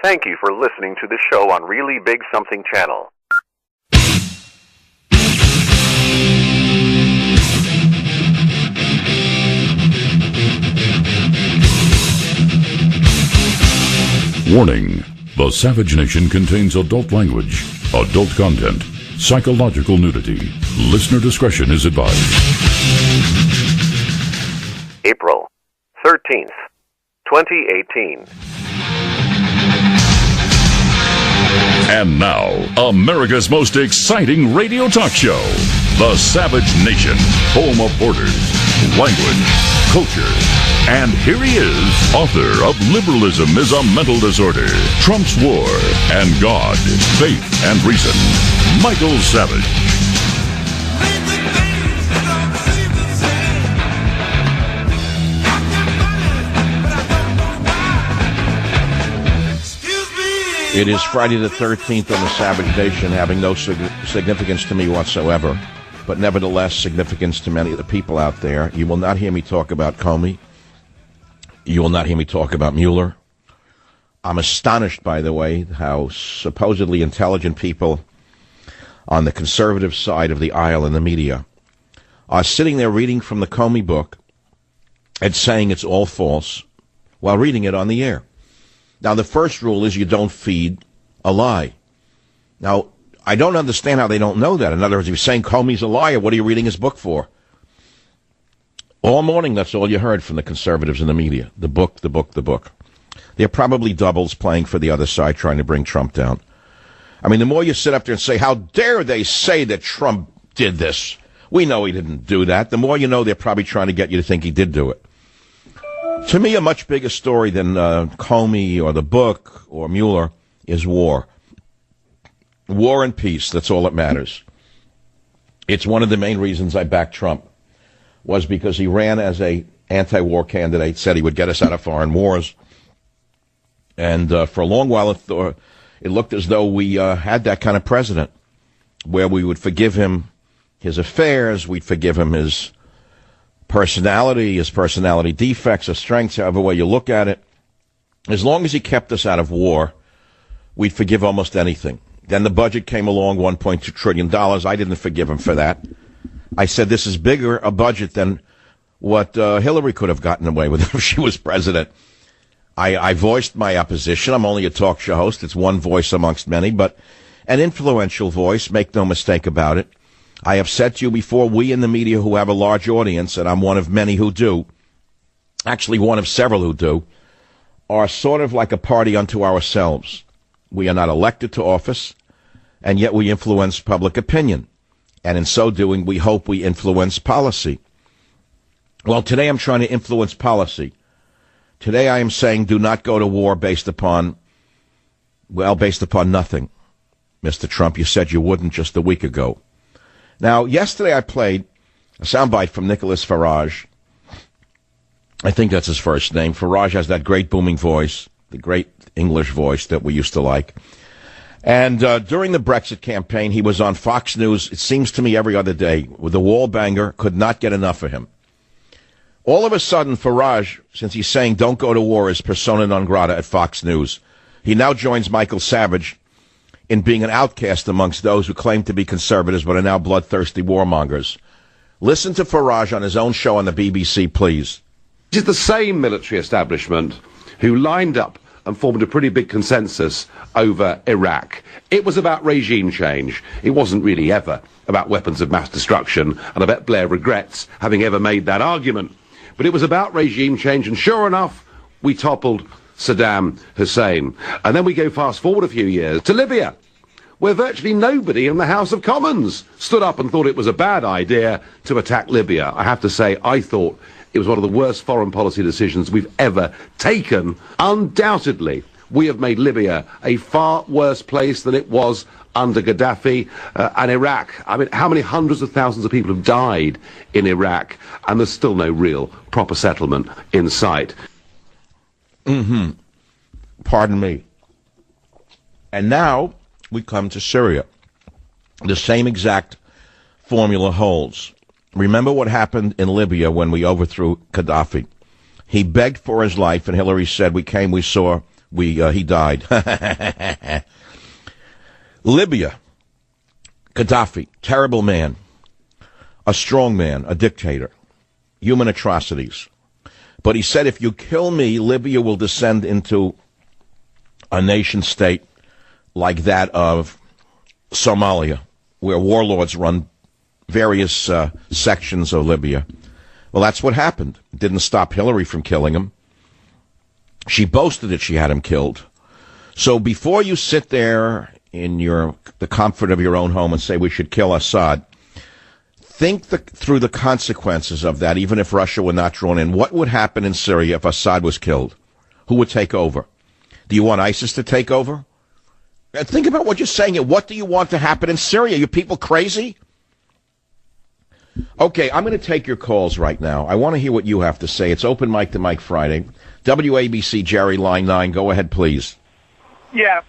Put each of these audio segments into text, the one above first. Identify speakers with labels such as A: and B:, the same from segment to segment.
A: Thank you for listening to the show on Really Big Something Channel.
B: Warning: the Savage Nation contains adult language, adult content, psychological nudity. Listener discretion is advised.
A: April 13th, 2018.
B: And now, America's most exciting radio talk show, The Savage Nation, home of borders, language, culture. And here he is, author of Liberalism is a Mental Disorder, Trump's War, and God, Faith, and Reason, Michael Savage.
C: It is Friday the 13th on the Savage Nation, having no significance to me whatsoever, but nevertheless significance to many of the people out there. You will not hear me talk about Comey. You will not hear me talk about Mueller. I'm astonished, by the way, how supposedly intelligent people on the conservative side of the aisle in the media are sitting there reading from the Comey book and saying it's all false while reading it on the air. Now, the first rule is you don't feed a lie. Now, I don't understand how they don't know that. In other words, if you're saying Comey's a liar, what are you reading his book for? All morning, that's all you heard from the conservatives in the media. The book, the book, the book. They're probably doubles playing for the other side, trying to bring Trump down. I mean, the more you sit up there and say, how dare they say that Trump did this? We know he didn't do that. The more you know, they're probably trying to get you to think he did do it. To me, a much bigger story than Comey or the book or Mueller is war. War and peace, that's all that matters. It's one of the main reasons I backed Trump, was because he ran as a anti-war candidate, said he would get us out of foreign wars. And for a long while, it looked as though we had that kind of president, where we would forgive him his affairs, we'd forgive him his personality defects or strengths, however way you look at it. As long as he kept us out of war, we'd forgive almost anything. Then the budget came along, $1.2 trillion. I didn't forgive him for that. I said this is bigger a budget than what Hillary could have gotten away with if she was president. I voiced my opposition. I'm only a talk show host. It's one voice amongst many, but an influential voice, make no mistake about it. I have said to you before, we in the media who have a large audience, and I'm one of many who do, actually one of several who do, are sort of like a party unto ourselves. We are not elected to office, and yet we influence public opinion. And in so doing, we hope we influence policy. Well, today I'm trying to influence policy. Today I am saying do not go to war based upon nothing. Mr. Trump, you said you wouldn't just a week ago. Now, yesterday I played a soundbite from Nicholas Farage. I think that's his first name. Farage has that great booming voice, the great English voice that we used to like. And during the Brexit campaign, he was on Fox News, it seems to me, every other day, with the wall banger, could not get enough of him. All of a sudden, Farage, since he's saying don't go to war, is persona non grata at Fox News. He now joins Michael Savage in being an outcast amongst those who claim to be conservatives but are now bloodthirsty warmongers. Listen to Farage on his own show on the BBC, please.
D: It's the same military establishment who lined up and formed a pretty big consensus over Iraq. It was about regime change. It wasn't really ever about weapons of mass destruction, and I bet Blair regrets having ever made that argument. But it was about regime change, and sure enough, we toppled Saddam Hussein. And then we go fast forward a few years to Libya, where virtually nobody in the House of Commons stood up and thought it was a bad idea to attack Libya. I have to say, I thought it was one of the worst foreign policy decisions we've ever taken. Undoubtedly, we have made Libya a far worse place than it was under Gaddafi and Iraq. I mean, how many hundreds of thousands of people have died in Iraq, and there's still no real proper settlement in sight.
C: Pardon me. And now we come to Syria. The same exact formula holds. Remember what happened in Libya when we overthrew Gaddafi. He begged for his life, and Hillary said, we came, we saw, He died. Libya, Gaddafi, terrible man, a strong man, a dictator, human atrocities. But he said, if you kill me, Libya will descend into a nation state like that of Somalia, where warlords run various sections of Libya. Well, that's what happened. It didn't stop Hillary from killing him. She boasted that she had him killed. So before you sit there in the comfort of your own home and say we should kill Assad, think through the consequences of that, even if Russia were not drawn in. What would happen in Syria if Assad was killed? Who would take over? Do you want ISIS to take over? Think about what you're saying. What do you want to happen in Syria? You people crazy? Okay, I'm going to take your calls right now. I want to hear what you have to say. It's Open Mic to Mike Friday. WABC, Jerry, line 9. Go ahead, please.
E: Yeah,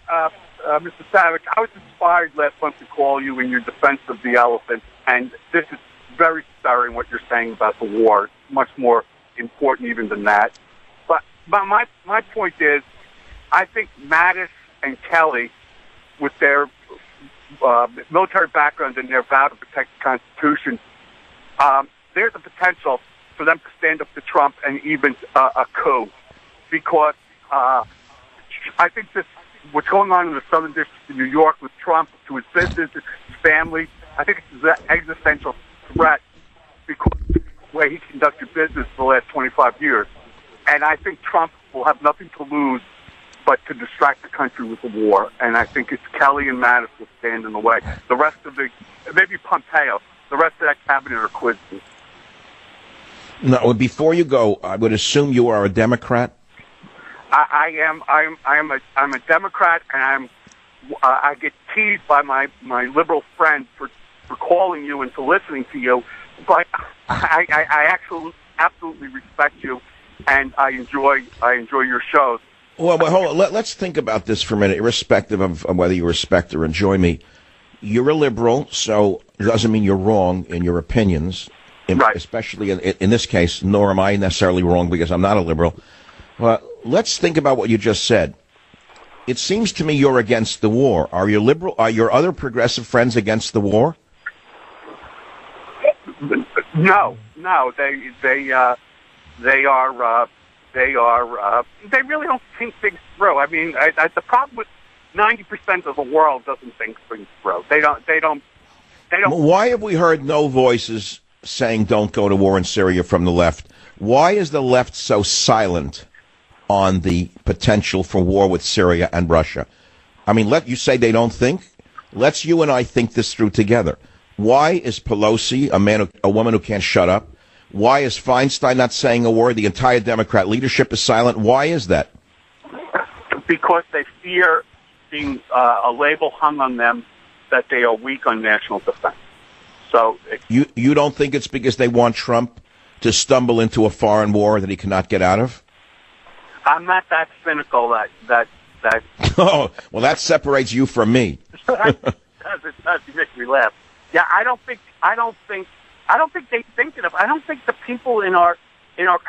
E: Mr. Savage, I was inspired last month to call you in your defense of the elephant, and this is very stirring what you're saying about the war. It's much more important even than that. But my point is, I think Mattis and Kelly, with their military background and their vow to protect the Constitution, there's a potential for them to stand up to Trump and even a coup. Because I think what's going on in the Southern District of New York with Trump, to his business, his family, I think it's an existential threat because of the way he conducted business for the last 25 years. And I think Trump will have nothing to lose but to distract the country with the war. And I think it's Kelly and Mattis will stand in the way. The rest of maybe Pompeo, the rest of that cabinet are quizzes.
C: No, before you go, I would assume you are a Democrat.
E: I'm a Democrat, and I get teased by my liberal friends for calling you and for listening to you. But I absolutely respect you, and I enjoy your shows.
C: Well, hold on. Let's think about this for a minute, irrespective of whether you respect or enjoy me. You're a liberal, so it doesn't mean you're wrong in your opinions.
E: Right.
C: Especially in this case, nor am I necessarily wrong because I'm not a liberal. Well, let's think about what you just said. It seems to me you're against the war. Are you liberal? Are your other progressive friends against the war?
E: No. They really don't think things through. I mean, the problem with 90% of the world doesn't think things through. They don't.
C: Why have we heard no voices saying don't go to war in Syria from the left? Why is the left so silent on the potential for war with Syria and Russia? I mean, you say they don't think. Let's you and I think this through together. Why is Pelosi a woman who can't shut up? Why is Feinstein not saying a word? The entire Democrat leadership is silent. Why is that?
E: Because they fear being a label hung on them that they are weak on national defense. So
C: you don't think it's because they want Trump to stumble into a foreign war that he cannot get out of?
E: I'm not that cynical. That.
C: Oh, well, that separates you from me.
E: It does. You make me laugh. Yeah, I don't think they think enough. I don't think the people in our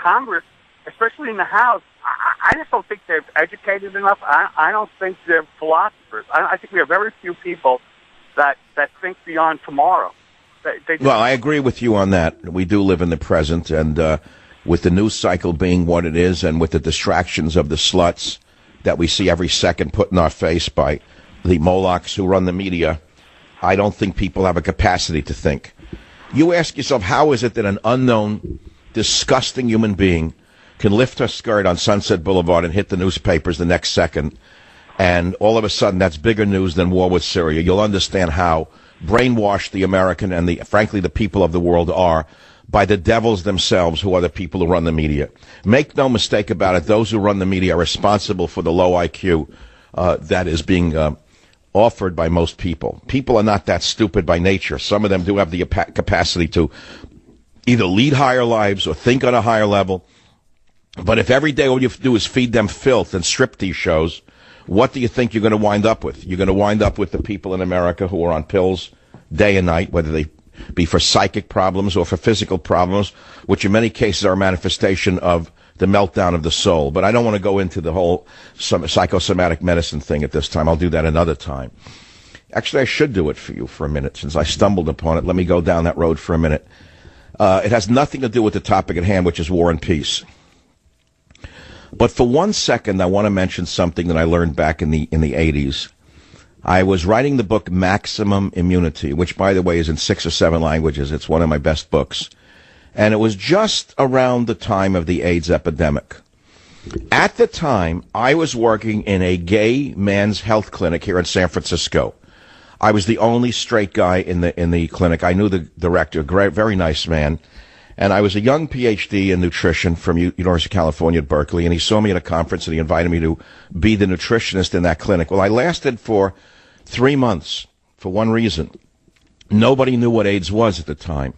E: Congress, especially in the House, I just don't think they're educated enough. I don't think they're philosophers. I think we have very few people that think beyond tomorrow.
C: Well, I agree with you on that. We do live in the present, and with the news cycle being what it is, and with the distractions of the sluts that we see every second put in our face by the Molochs who run the media, I don't think people have a capacity to think. You ask yourself, how is it that an unknown, disgusting human being can lift her skirt on Sunset Boulevard and hit the newspapers the next second, and all of a sudden that's bigger news than war with Syria? You'll understand how brainwashed the American and frankly the people of the world are by the devils themselves, who are the people who run the media. Make no mistake about it, those who run the media are responsible for the low IQ that is being offered by most people. People are not that stupid by nature. Some of them do have the capacity to either lead higher lives or think on a higher level. But if every day all you have to do is feed them filth and striptease shows, what do you think you're going to wind up with? You're going to wind up with the people in America who are on pills day and night, whether they be for psychic problems or for physical problems, which in many cases are a manifestation of the meltdown of the soul. But I don't want to go into the whole psychosomatic medicine thing at this time. I'll do that another time. Actually, I should do it for you for a minute, since I stumbled upon it. Let me go down that road for a minute. It has nothing to do with the topic at hand, which is war and peace. But for 1 second, I want to mention something that I learned back in the 80s. I was writing the book Maximum Immunity, which, by the way, is in 6 or 7 languages. It's one of my best books. And it was just around the time of the AIDS epidemic. At the time, I was working in a gay men's health clinic here in San Francisco. I was the only straight guy in the clinic. I knew the director, very nice man. And I was a young PhD in nutrition from University of California at Berkeley, and he saw me at a conference, and he invited me to be the nutritionist in that clinic. Well, I lasted for 3 months for one reason. Nobody knew what AIDS was at the time.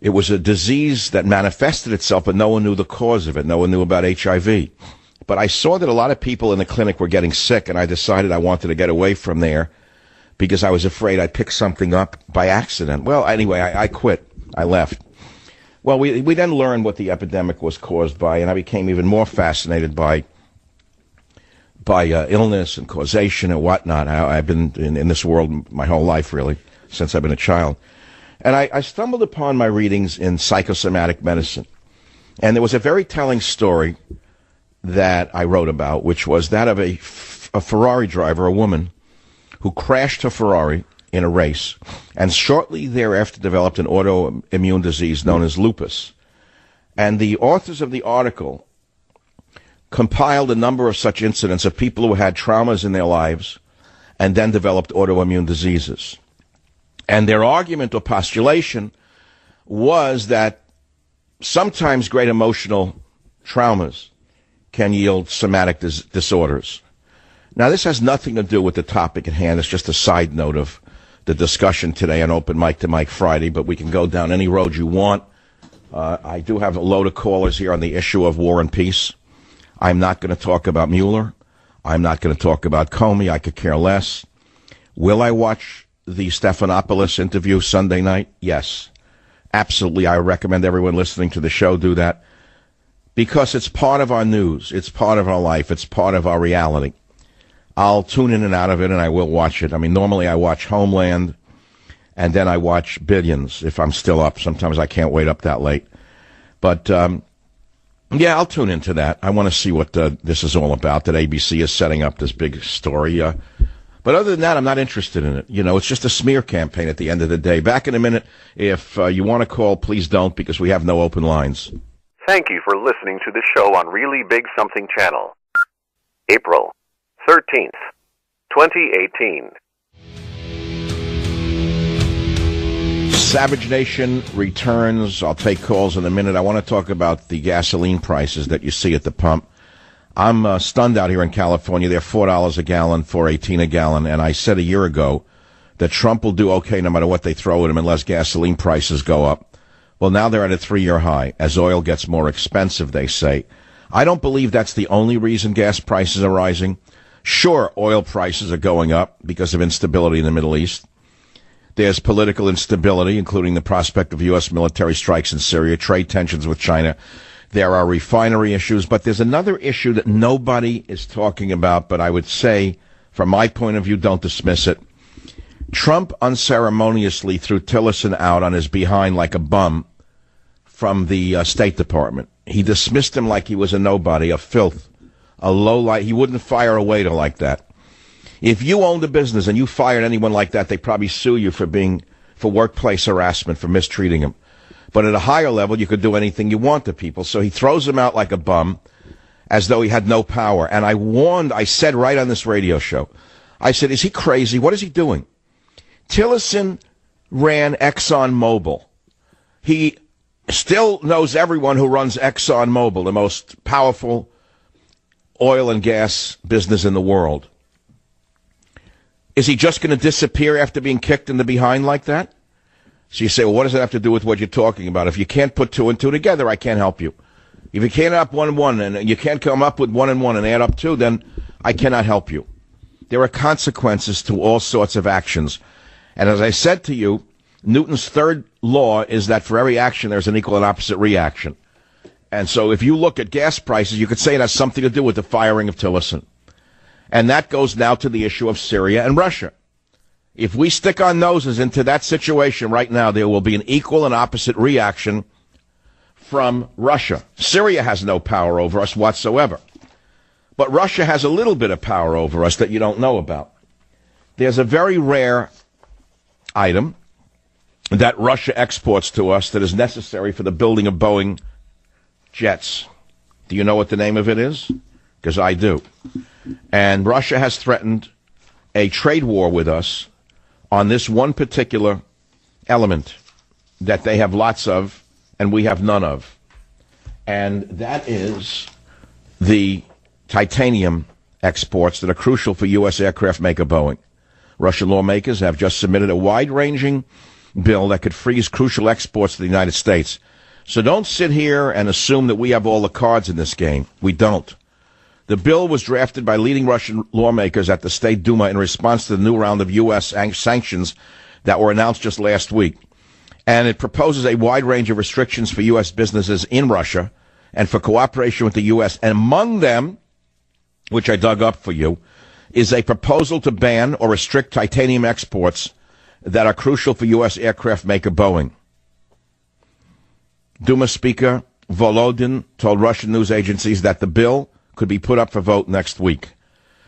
C: It was a disease that manifested itself, but no one knew the cause of it. No one knew about HIV. But I saw that a lot of people in the clinic were getting sick, and I decided I wanted to get away from there because I was afraid I'd pick something up by accident. Well, anyway, I quit. I left. Well, we then learned what the epidemic was caused by, and I became even more fascinated by illness and causation and whatnot. I've been in this world my whole life, really, since I've been a child. And I stumbled upon my readings in psychosomatic medicine. And there was a very telling story that I wrote about, which was that of a Ferrari driver, a woman, who crashed her Ferrari in a race, and shortly thereafter developed an autoimmune disease known as lupus. And the authors of the article compiled a number of such incidents of people who had traumas in their lives and then developed autoimmune diseases. And their argument or postulation was that sometimes great emotional traumas can yield somatic disorders. Now, this has nothing to do with the topic at hand. It's just a side note of the discussion today on Open Mic to Mike Friday, but we can go down any road you want. I do have a load of callers here on the issue of war and peace. I'm not going to talk about Mueller. I'm not going to talk about Comey. I could care less. Will I watch the Stephanopoulos interview Sunday night? Yes. Absolutely. I recommend everyone listening to the show do that, because it's part of our news. It's part of our life. It's part of our reality. I'll tune in and out of it, and I will watch it. I mean, normally I watch Homeland, and then I watch Billions if I'm still up. Sometimes I can't wait up that late. But, yeah, I'll tune into that. I want to see what this is all about, that ABC is setting up this big story. But other than that, I'm not interested in it. You know, it's just a smear campaign at the end of the day. Back in a minute. If you want to call, please don't, because we have no open lines.
A: Thank you for listening to the show on Really Big Something Channel. April 13th, 2018.
C: Savage Nation returns. I'll take calls in a minute. I want to talk about the gasoline prices that you see at the pump. I'm stunned out here in California. They're $4 a gallon, $4.18 a gallon. And I said a year ago that Trump will do okay no matter what they throw at him unless gasoline prices go up. Well, now they're at a 3-year high as oil gets more expensive, they say. I don't believe that's the only reason gas prices are rising. Sure, oil prices are going up because of instability in the Middle East. There's political instability, including the prospect of U.S. military strikes in Syria, trade tensions with China. There are refinery issues, but there's another issue that nobody is talking about, but I would say, from my point of view, don't dismiss it. Trump unceremoniously threw Tillerson out on his behind like a bum from the State Department. He dismissed him like he was a nobody, a filth, a lowlight. He wouldn't fire a waiter like that. If you owned a business and you fired anyone like that, they'd probably sue you for workplace harassment, for mistreating them. But at a higher level, you could do anything you want to people. So he throws him out like a bum, as though he had no power. And I said right on this radio show, I said, is he crazy? What is he doing? Tillerson ran ExxonMobil. He still knows everyone who runs ExxonMobil, the most powerful oil and gas business in the world. Is he just going to disappear after being kicked in the behind like that? So you say, well, what does that have to do with what you're talking about? If you can't put 2 and 2 together, I can't help you. If you can't add up 1 and 1, and you can't come up with 1 and 1 and add up 2, then I cannot help you. There are consequences to all sorts of actions. And as I said to you, Newton's third law is that for every action, there's an equal and opposite reaction. And so if you look at gas prices, you could say it has something to do with the firing of Tillerson. And that goes now to the issue of Syria and Russia. If we stick our noses into that situation right now, there will be an equal and opposite reaction from Russia. Syria has no power over us whatsoever. But Russia has a little bit of power over us that you don't know about. There's a very rare item that Russia exports to us that is necessary for the building of Boeing jets. Do you know what the name of it is? Because I do. And Russia has threatened a trade war with us on this one particular element that they have lots of and we have none of. And that is the titanium exports that are crucial for U.S. aircraft maker Boeing. Russian lawmakers have just submitted a wide-ranging bill that could freeze crucial exports to the United States. So don't sit here and assume that we have all the cards in this game. We don't. The bill was drafted by leading Russian lawmakers at the State Duma in response to the new round of U.S. sanctions that were announced just last week. And it proposes a wide range of restrictions for U.S. businesses in Russia and for cooperation with the U.S. And among them, which I dug up for you, is a proposal to ban or restrict titanium exports that are crucial for U.S. aircraft maker Boeing. Duma Speaker Volodin told Russian news agencies that the bill could be put up for vote next week.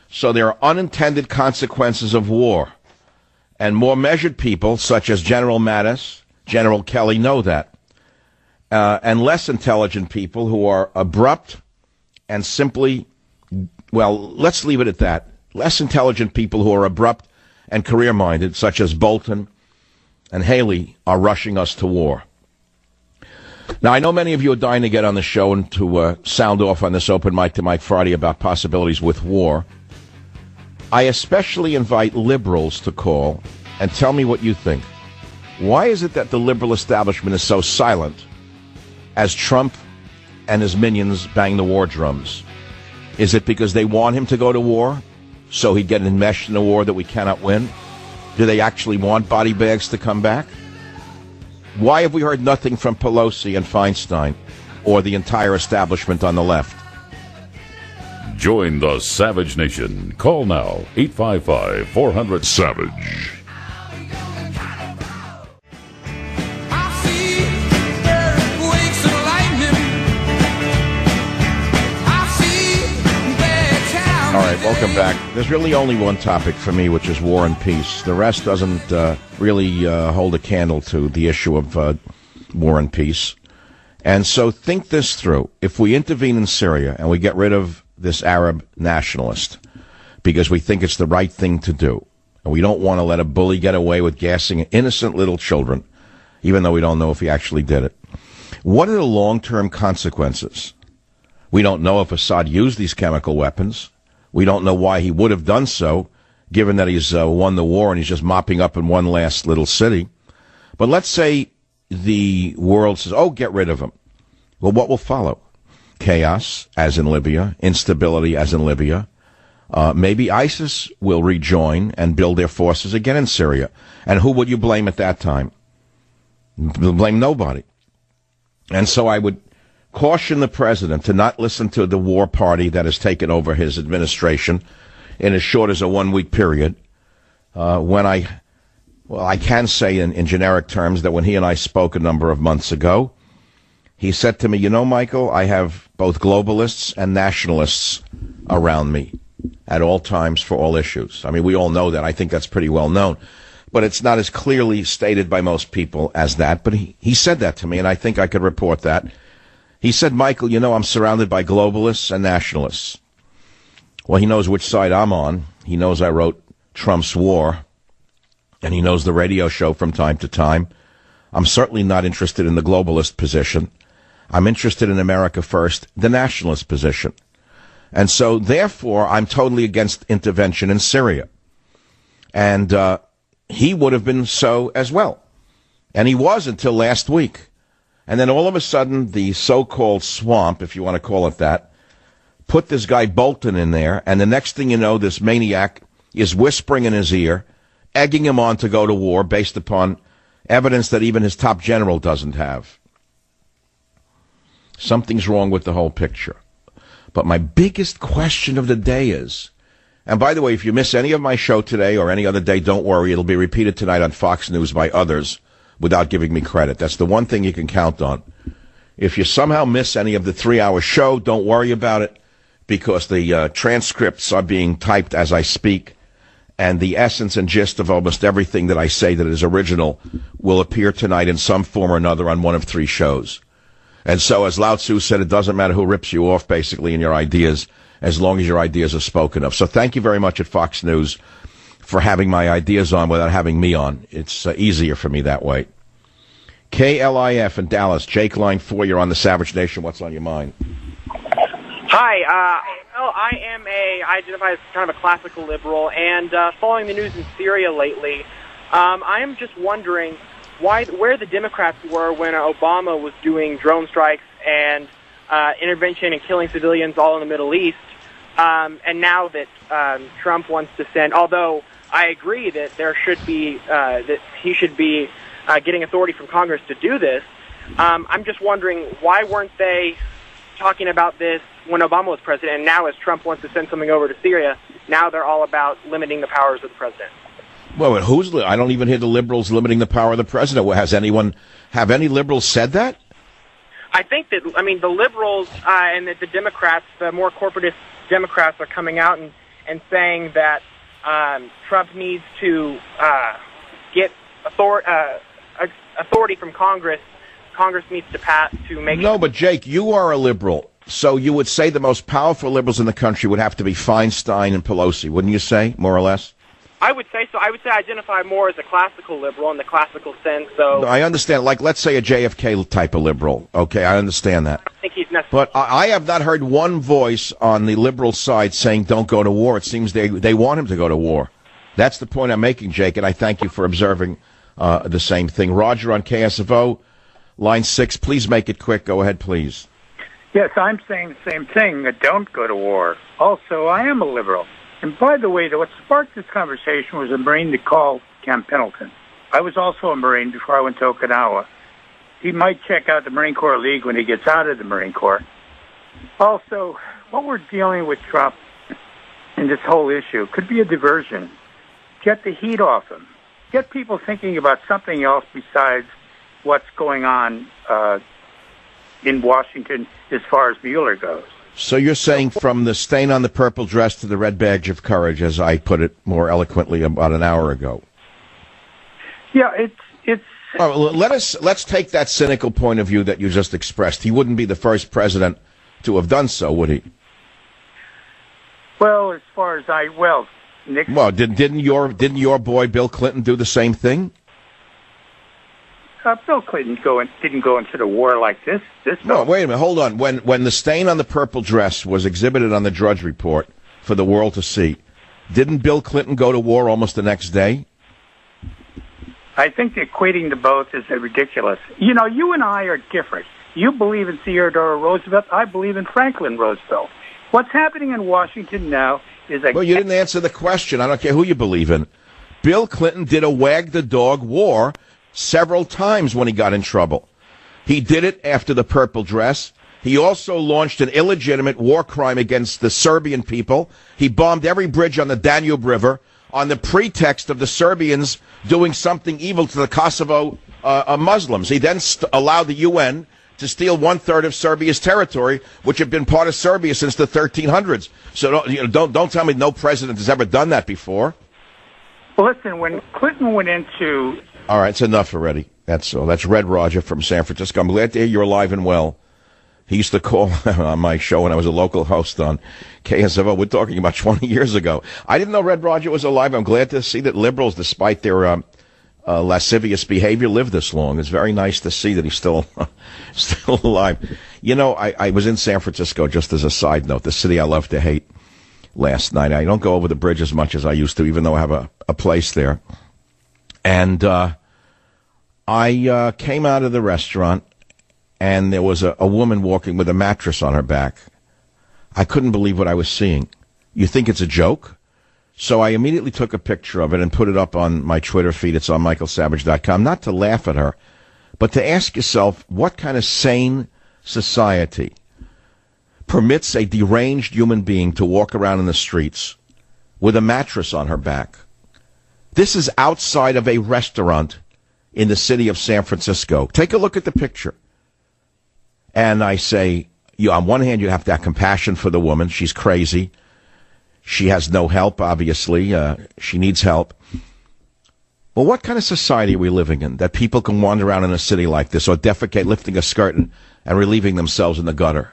C: So there are unintended consequences of war. And more measured people, such as General Mattis, General Kelly, know that. And less intelligent people who are abrupt and simply, well, let's leave it at that. Less intelligent people who are abrupt and career-minded, such as Bolton and Haley, are rushing us to war. Now, I know many of you are dying to get on the show and to sound off on this Open Mic to Mike Friday about possibilities with war. I especially invite liberals to call and tell me what you think. Why is it that the liberal establishment is so silent as Trump and his minions bang the war drums? Is it because they want him to go to war, so he'd get enmeshed in a war that we cannot win? Do they actually want body bags to come back? Why have we heard nothing from Pelosi and Feinstein or the entire establishment on the left?
B: Join the Savage Nation. Call now, 855-400-SAVAGE.
C: All right, welcome back. There's really only one topic for me, which is war and peace. The rest doesn't really hold a candle to the issue of war and peace. And so think this through. If we intervene in Syria and we get rid of this Arab nationalist because we think it's the right thing to do, and we don't want to let a bully get away with gassing innocent little children, even though we don't know if he actually did it, what are the long-term consequences? We don't know if Assad used these chemical weapons. We don't know why he would have done so, given that he's won the war and he's just mopping up in one last little city. But let's say the world says, oh, get rid of him. Well, what will follow? Chaos, as in Libya, instability, as in Libya. Maybe ISIS will rejoin and build their forces again in Syria. And who would you blame at that time? Blame nobody. And so I would caution the president to not listen to the war party that has taken over his administration in as short as a 1-week period. I can say in generic terms that when he and I spoke a number of months ago, he said to me, you know, Michael, I have both globalists and nationalists around me at all times for all issues. I mean, we all know that. I think that's pretty well known. But it's not as clearly stated by most people as that. But he said that to me, and I think I could report that. He said, Michael, you know, I'm surrounded by globalists and nationalists. Well, he knows which side I'm on. He knows I wrote Trump's War, and he knows the radio show from time to time. I'm certainly not interested in the globalist position. I'm interested in America first, the nationalist position. And so, therefore, I'm totally against intervention in Syria. And he would have been so as well. And he was until last week. And then all of a sudden, the so-called swamp, if you want to call it that, put this guy Bolton in there, and the next thing you know, this maniac is whispering in his ear, egging him on to go to war based upon evidence that even his top general doesn't have. Something's wrong with the whole picture. But my biggest question of the day is, and by the way, if you miss any of my show today or any other day, don't worry. It'll be repeated tonight on Fox News by others without giving me credit. That's the one thing you can count on. If you somehow miss any of the 3-hour show, don't worry about it, because the transcripts are being typed as I speak, and the essence and gist of almost everything that I say that is original will appear tonight in some form or another on one of 3 shows. And so, as Lao Tzu said, it doesn't matter who rips you off, basically, in your ideas, as long as your ideas are spoken of. So thank you very much at Fox News for having my ideas on without having me on. It's easier for me that way. KLIF in Dallas. Jake, line 4, you're on the Savage Nation. What's on your mind?
F: Hi. I identify as kind of a classical liberal, and following the news in Syria lately, I am just wondering where the Democrats were when Obama was doing drone strikes and intervention and killing civilians all in the Middle East, and now that Trump wants to send, although I agree that there should be that he should be getting authority from Congress to do this. I'm just wondering, why weren't they talking about this when Obama was president, and now as Trump wants to send something over to Syria, now they're all about limiting the powers of the president?
C: Well, I don't even hear the liberals limiting the power of the president. Have any liberals said that?
F: I think that, the liberals and the Democrats, the more corporatist Democrats, are coming out and saying that Trump needs to get authority from Congress. Congress needs to pass to make...
C: No, but Jake, you are a liberal, so you would say the most powerful liberals in the country would have to be Feinstein and Pelosi, wouldn't you say, more or less?
F: I would say so. I would say I identify more as a classical liberal in the classical sense. So
C: no, I understand. Like, let's say a JFK type of liberal. Okay, I understand that.
F: I don't think he's necessary.
C: But I have not heard one voice on the liberal side saying don't go to war. It seems they want him to go to war. That's the point I'm making, Jake, and I thank you for observing the same thing. Roger on KSFO, line 6. Please make it quick. Go ahead, please.
G: Yes, I'm saying the same thing. Don't go to war. Also, I am a liberal. And by the way, what sparked this conversation was a Marine they called Camp Pendleton. I was also a Marine before I went to Okinawa. He might check out the Marine Corps League when he gets out of the Marine Corps. Also, what we're dealing with Trump in this whole issue could be a diversion. Get the heat off him. Get people thinking about something else besides what's going on in Washington as far as Mueller goes.
C: So you're saying from the stain on the purple dress to the red badge of courage, as I put it more eloquently about an hour ago.
G: Yeah, it's.
C: Oh, let's take that cynical point of view that you just expressed. He wouldn't be the first president to have done so, would he?
G: Well, as far as Nixon.
C: Well, didn't your boy Bill Clinton do the same thing?
G: Bill Clinton didn't go into the war like this.
C: No, wait a minute. Hold on. When the stain on the purple dress was exhibited on the Drudge Report for the world to see, didn't Bill Clinton go to war almost the next day?
G: I think equating the both is ridiculous. You know, you and I are different. You believe in Theodore Roosevelt. I believe in Franklin Roosevelt. What's happening in Washington now is
C: Well, you didn't answer the question. I don't care who you believe in. Bill Clinton did a wag-the-dog war several times when he got in trouble. He did it after the purple dress. He also launched an illegitimate war crime against the Serbian people. He bombed every bridge on the Danube River on the pretext of the Serbians doing something evil to the Kosovo Muslims. He then allowed the UN to steal 1/3 of Serbia's territory, which had been part of Serbia since the 1300s. So don't tell me no president has ever done that before.
G: Well, listen, when Clinton went into...
C: All right, it's enough already. That's all. That's Red Roger from San Francisco. I'm glad to hear you're alive and well. He used to call on my show when I was a local host on KSFO. We're talking about 20 years ago. I didn't know Red Roger was alive. I'm glad to see that liberals, despite their lascivious behavior, live this long. It's very nice to see that he's still alive. You know, I was in San Francisco, just as a side note, the city I love to hate, last night. I don't go over the bridge as much as I used to, even though I have a place there. And I came out of the restaurant, and there was a woman walking with a mattress on her back. I couldn't believe what I was seeing. You think it's a joke? So I immediately took a picture of it and put it up on my Twitter feed. It's on michaelsavage.com. Not to laugh at her, but to ask yourself, what kind of sane, society permits a deranged human being to walk around in the streets with a mattress on her back? This is outside of a restaurant in the city of San Francisco. Take a look at the picture. And I say, on one hand, you have to have compassion for the woman. She's crazy. She has no help, obviously. She needs help. Well, what kind of society are we living in that people can wander around in a city like this or defecate lifting a skirt and relieving themselves in the gutter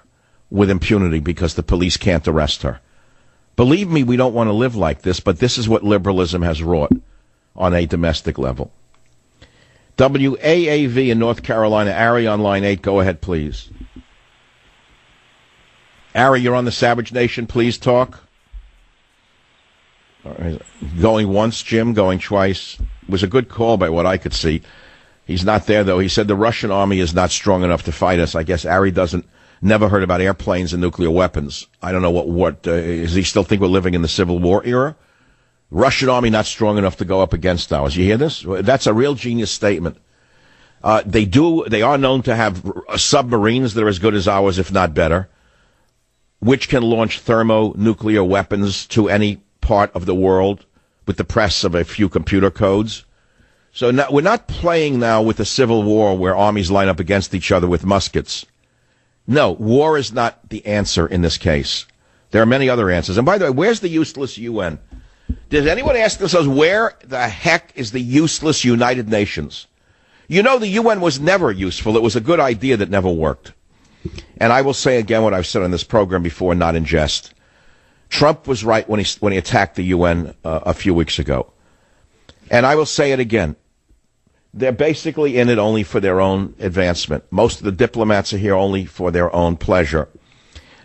C: with impunity because the police can't arrest her? Believe me, we don't want to live like this, but this is what liberalism has wrought on a domestic level. WAAV in North Carolina. Ari on line 8. Go ahead, please. Ari, you're on the Savage Nation. Please talk. All right. Going once, Jim. Going twice. It was a good call by what I could see. He's not there, though. He said the Russian army is not strong enough to fight us. I guess Ari never heard about airplanes and nuclear weapons. I don't know what does he still think we're living in the Civil War era? Russian army not strong enough to go up against ours. You hear this? That's a real genius statement. They are known to have submarines that are as good as ours, if not better, which can launch thermonuclear weapons to any part of the world with the press of a few computer codes. So we're not playing now with a civil war where armies line up against each other with muskets. No, war is not the answer in this case. There are many other answers. And by the way, where's the useless UN? Does anyone ask themselves, where the heck is the useless United Nations? You know, the UN was never useful. It was a good idea that never worked. And I will say again what I've said on this program before, not in jest. Trump was right when he attacked the UN a few weeks ago. And I will say it again. They're basically in it only for their own advancement. Most of the diplomats are here only for their own pleasure,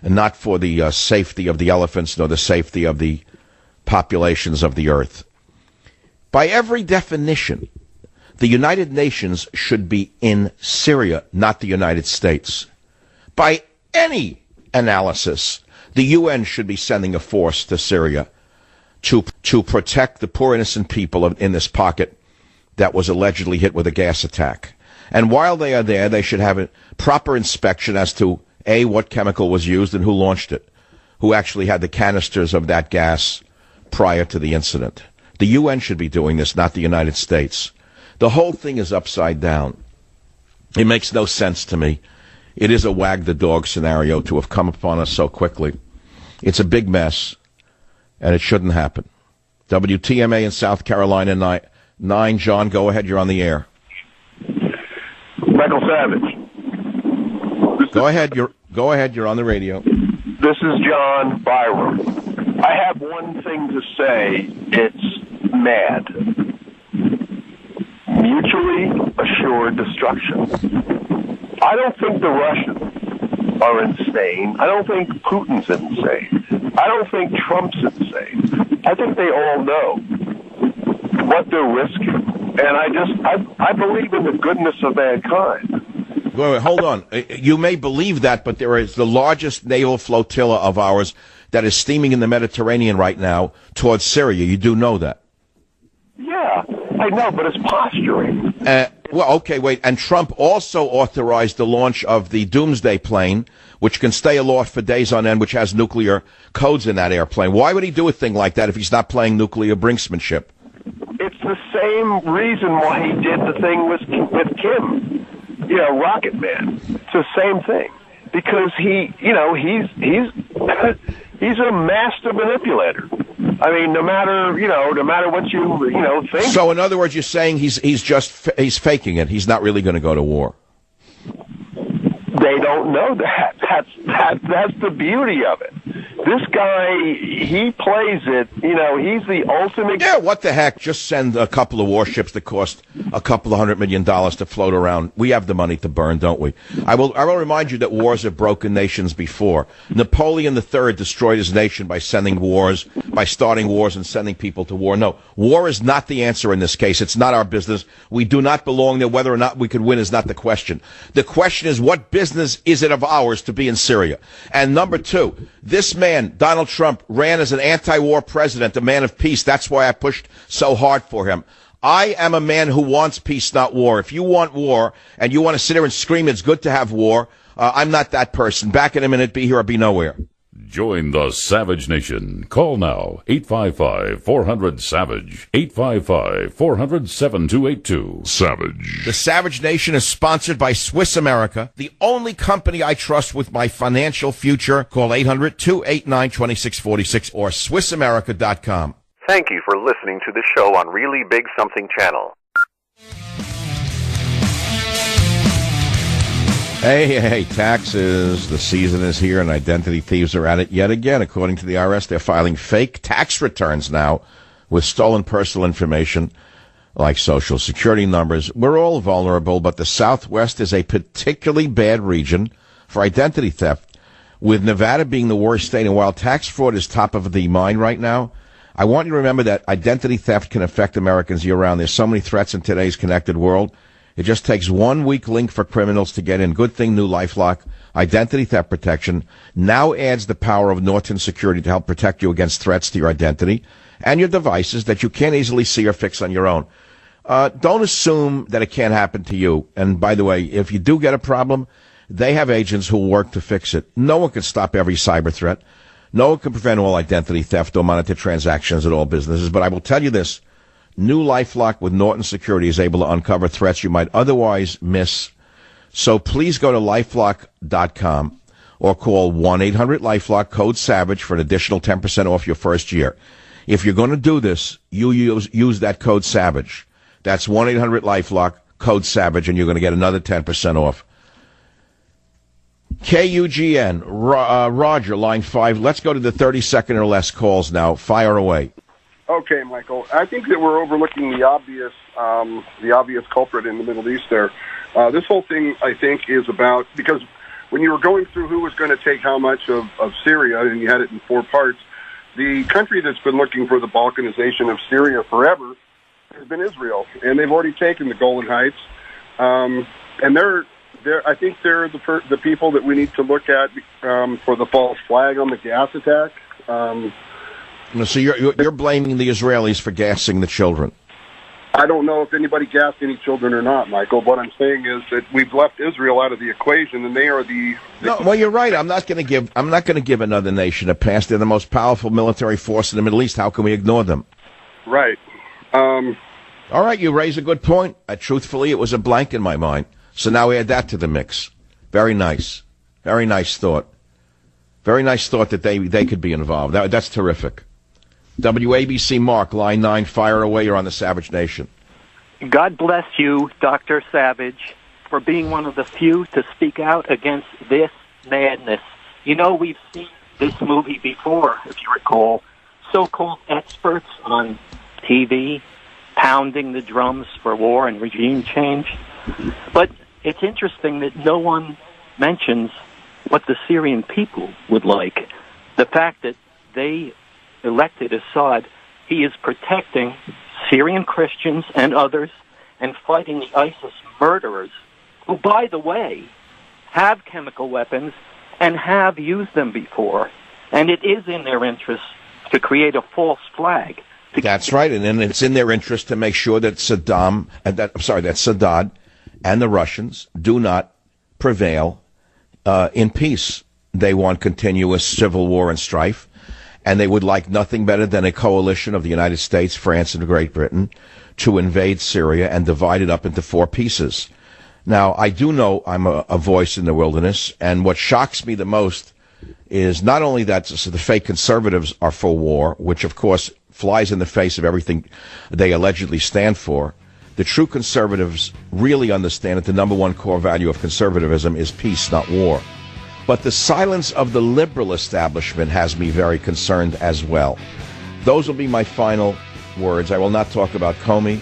C: and not for the safety of the elephants nor the safety of the populations of the earth. By every definition, the United Nations should be in Syria, not the United States. By any analysis, the UN should be sending a force to Syria to protect the poor innocent people in this pocket that was allegedly hit with a gas attack. And while they are there, they should have a proper inspection as to, A, what chemical was used and who launched it, who actually had the canisters of that gas prior to the incident. The UN should be doing this, not the United States. The whole thing is upside down. It makes no sense to me. It is a wag the dog scenario to have come upon us so quickly. It's a big mess, and it shouldn't happen. WTMA in South Carolina 9. John, go ahead. You're on the air.
H: Michael Savage.
C: Go ahead. You're on the radio.
H: This is John Byron. I have one thing to say. It's mad. Mutually assured destruction. I don't think the Russians are insane. I don't think Putin's insane. I don't think Trump's insane. I think they all know what they're risking. And I believe in the goodness of mankind.
C: Wait, hold on. You may believe that, but there is the largest naval flotilla of ours that is steaming in the Mediterranean right now towards Syria. You do know that.
H: Yeah, I know, but it's posturing.
C: Well, okay, wait. And Trump also authorized the launch of the Doomsday plane, which can stay aloft for days on end, which has nuclear codes in that airplane. Why would he do a thing like that if he's not playing nuclear brinksmanship?
H: It's the same reason why he did the thing with Kim, Rocket Man. It's the same thing because he's a master manipulator. I mean, no matter what you think.
C: So, in other words, you're saying he's faking it. He's not really going to go to war.
H: They don't know that. That's the beauty of it. This guy, he plays it. He's the ultimate.
C: Yeah, what the heck? Just send a couple of warships that cost a couple of $100 million to float around. We have the money to burn, don't we? I will remind you that wars have broken nations before. Napoleon III destroyed his nation by starting wars and sending people to war. No, war is not the answer in this case. It's not our business. We do not belong there. Whether or not we could win is not the question. The question is, what business is it of ours to be in Syria? And number two, this man, Donald Trump, ran as an anti-war president, a man of peace. That's why I pushed so hard for him. I am a man who wants peace, not war. If you want war and you want to sit there and scream it's good to have war, I'm not that person. Back in a minute. Be here or be nowhere.
B: Join the Savage Nation. Call now, 855-400-SAVAGE, 855-400-7282. Savage.
C: The Savage Nation is sponsored by Swiss America, the only company I trust with my financial future. Call 800-289-2646 or SwissAmerica.com.
A: Thank you for listening to the show on Really Big Something Channel.
C: Hey, taxes. The season is here and identity thieves are at it yet again. According to the IRS, they're filing fake tax returns now with stolen personal information like Social Security numbers. We're all vulnerable, but the Southwest is a particularly bad region for identity theft, with Nevada being the worst state. And while tax fraud is top of the mind right now, I want you to remember that identity theft can affect Americans year-round. There's so many threats in today's connected world. It just takes one weak link for criminals to get in. Good thing new LifeLock identity theft protection now adds the power of Norton Security to help protect you against threats to your identity and your devices that you can't easily see or fix on your own. Don't assume that it can't happen to you. And by the way, if you do get a problem, they have agents who will work to fix it. No one can stop every cyber threat. No one can prevent all identity theft or monitor transactions at all businesses. But I will tell you this. New LifeLock with Norton Security is able to uncover threats you might otherwise miss. So please go to LifeLock.com or call 1-800-LifeLock, code SAVAGE, for an additional 10% off your first year. If you're going to do this, you use that code SAVAGE. That's 1-800-LifeLock, code SAVAGE, and you're going to get another 10% off. KUGN, Roger, line 5. Let's go to the 30-second or less calls now. Fire away.
I: Okay, Michael. I think that we're overlooking the obvious culprit in the Middle East there. This whole thing, I think, is about, because when you were going through who was going to take how much of Syria, and you had it in 4 parts, the country that's been looking for the Balkanization of Syria forever has been Israel, and they've already taken the Golan Heights, and I think they're the people that we need to look at for the false flag on the gas attack.
C: So you're blaming the Israelis for gassing the children?
I: I don't know if anybody gassed any children or not, Michael. What I'm saying is that we've left Israel out of the equation, and they are the
C: No, well, you're right. I'm not going to give another nation a pass. They're the most powerful military force in the Middle East. How can we ignore them?
I: Right.
C: All right, you raise a good point. Truthfully, it was a blank in my mind. So now we add that to the mix. Very nice. Very nice thought. Very nice thought that they could be involved. That's terrific. WABC Mark, line 9, fire away. You're on the Savage Nation.
J: God bless you, Dr. Savage, for being one of the few to speak out against this madness. You know, we've seen this movie before, if you recall. So-called experts on TV pounding the drums for war and regime change. But it's interesting that no one mentions what the Syrian people would like. The fact that they elected Assad, he is protecting Syrian Christians and others and fighting the ISIS murderers, who, by the way, have chemical weapons and have used them before. And it is in their interest to create a false flag.
C: That's right, and then it's in their interest to make sure that Saddam and the Russians do not prevail in peace. They want continuous civil war and strife, and they would like nothing better than a coalition of the United States, France, and Great Britain to invade Syria and divide it up into 4 pieces. Now, I do know I'm a voice in the wilderness, and what shocks me the most is not only that the fake conservatives are for war, which, of course, flies in the face of everything they allegedly stand for. The true conservatives really understand that the number one core value of conservatism is peace, not war. But the silence of the liberal establishment has me very concerned as well. Those will be my final words. I will not talk about Comey.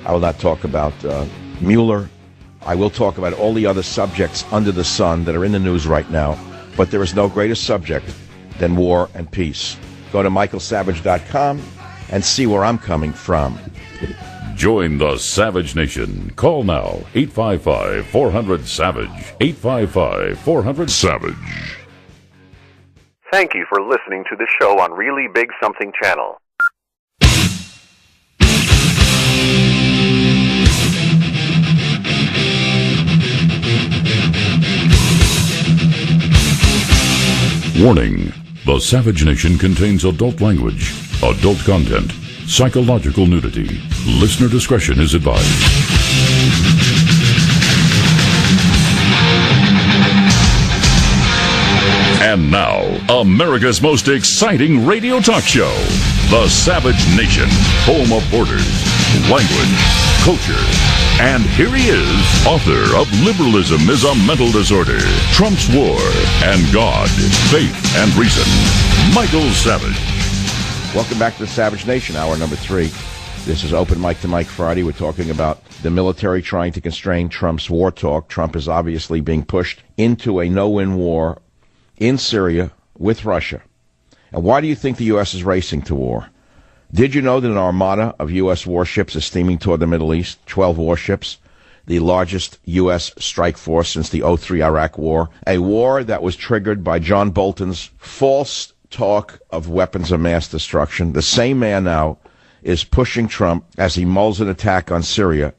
C: I will not talk about Mueller. I will talk about all the other subjects under the sun that are in the news right now. But there is no greater subject than war and peace. Go to michaelsavage.com and see where I'm coming from.
B: Join the Savage Nation. Call now, 855-400-SAVAGE, 855-400-SAVAGE.
A: Thank you for listening to the show on Really Big Something Channel.
B: Warning: the Savage Nation contains adult language, adult content, psychological nudity. Listener discretion is advised. And now, America's most exciting radio talk show, The Savage Nation, home of borders, language, culture. And here he is, author of Liberalism is a Mental Disorder, Trump's War, and God, Faith, and Reason, Michael Savage.
C: Welcome back to the Savage Nation, hour number 3. This is Open Mic to Mike Friday. We're talking about the military trying to constrain Trump's war talk. Trump is obviously being pushed into a no-win war in Syria with Russia. And why do you think the U.S. is racing to war? Did you know that an armada of U.S. warships is steaming toward the Middle East? 12 warships, the largest U.S. strike force since the 2003 Iraq War, a war that was triggered by John Bolton's false talk of weapons of mass destruction. The same man now is pushing Trump as he mulls an attack on Syria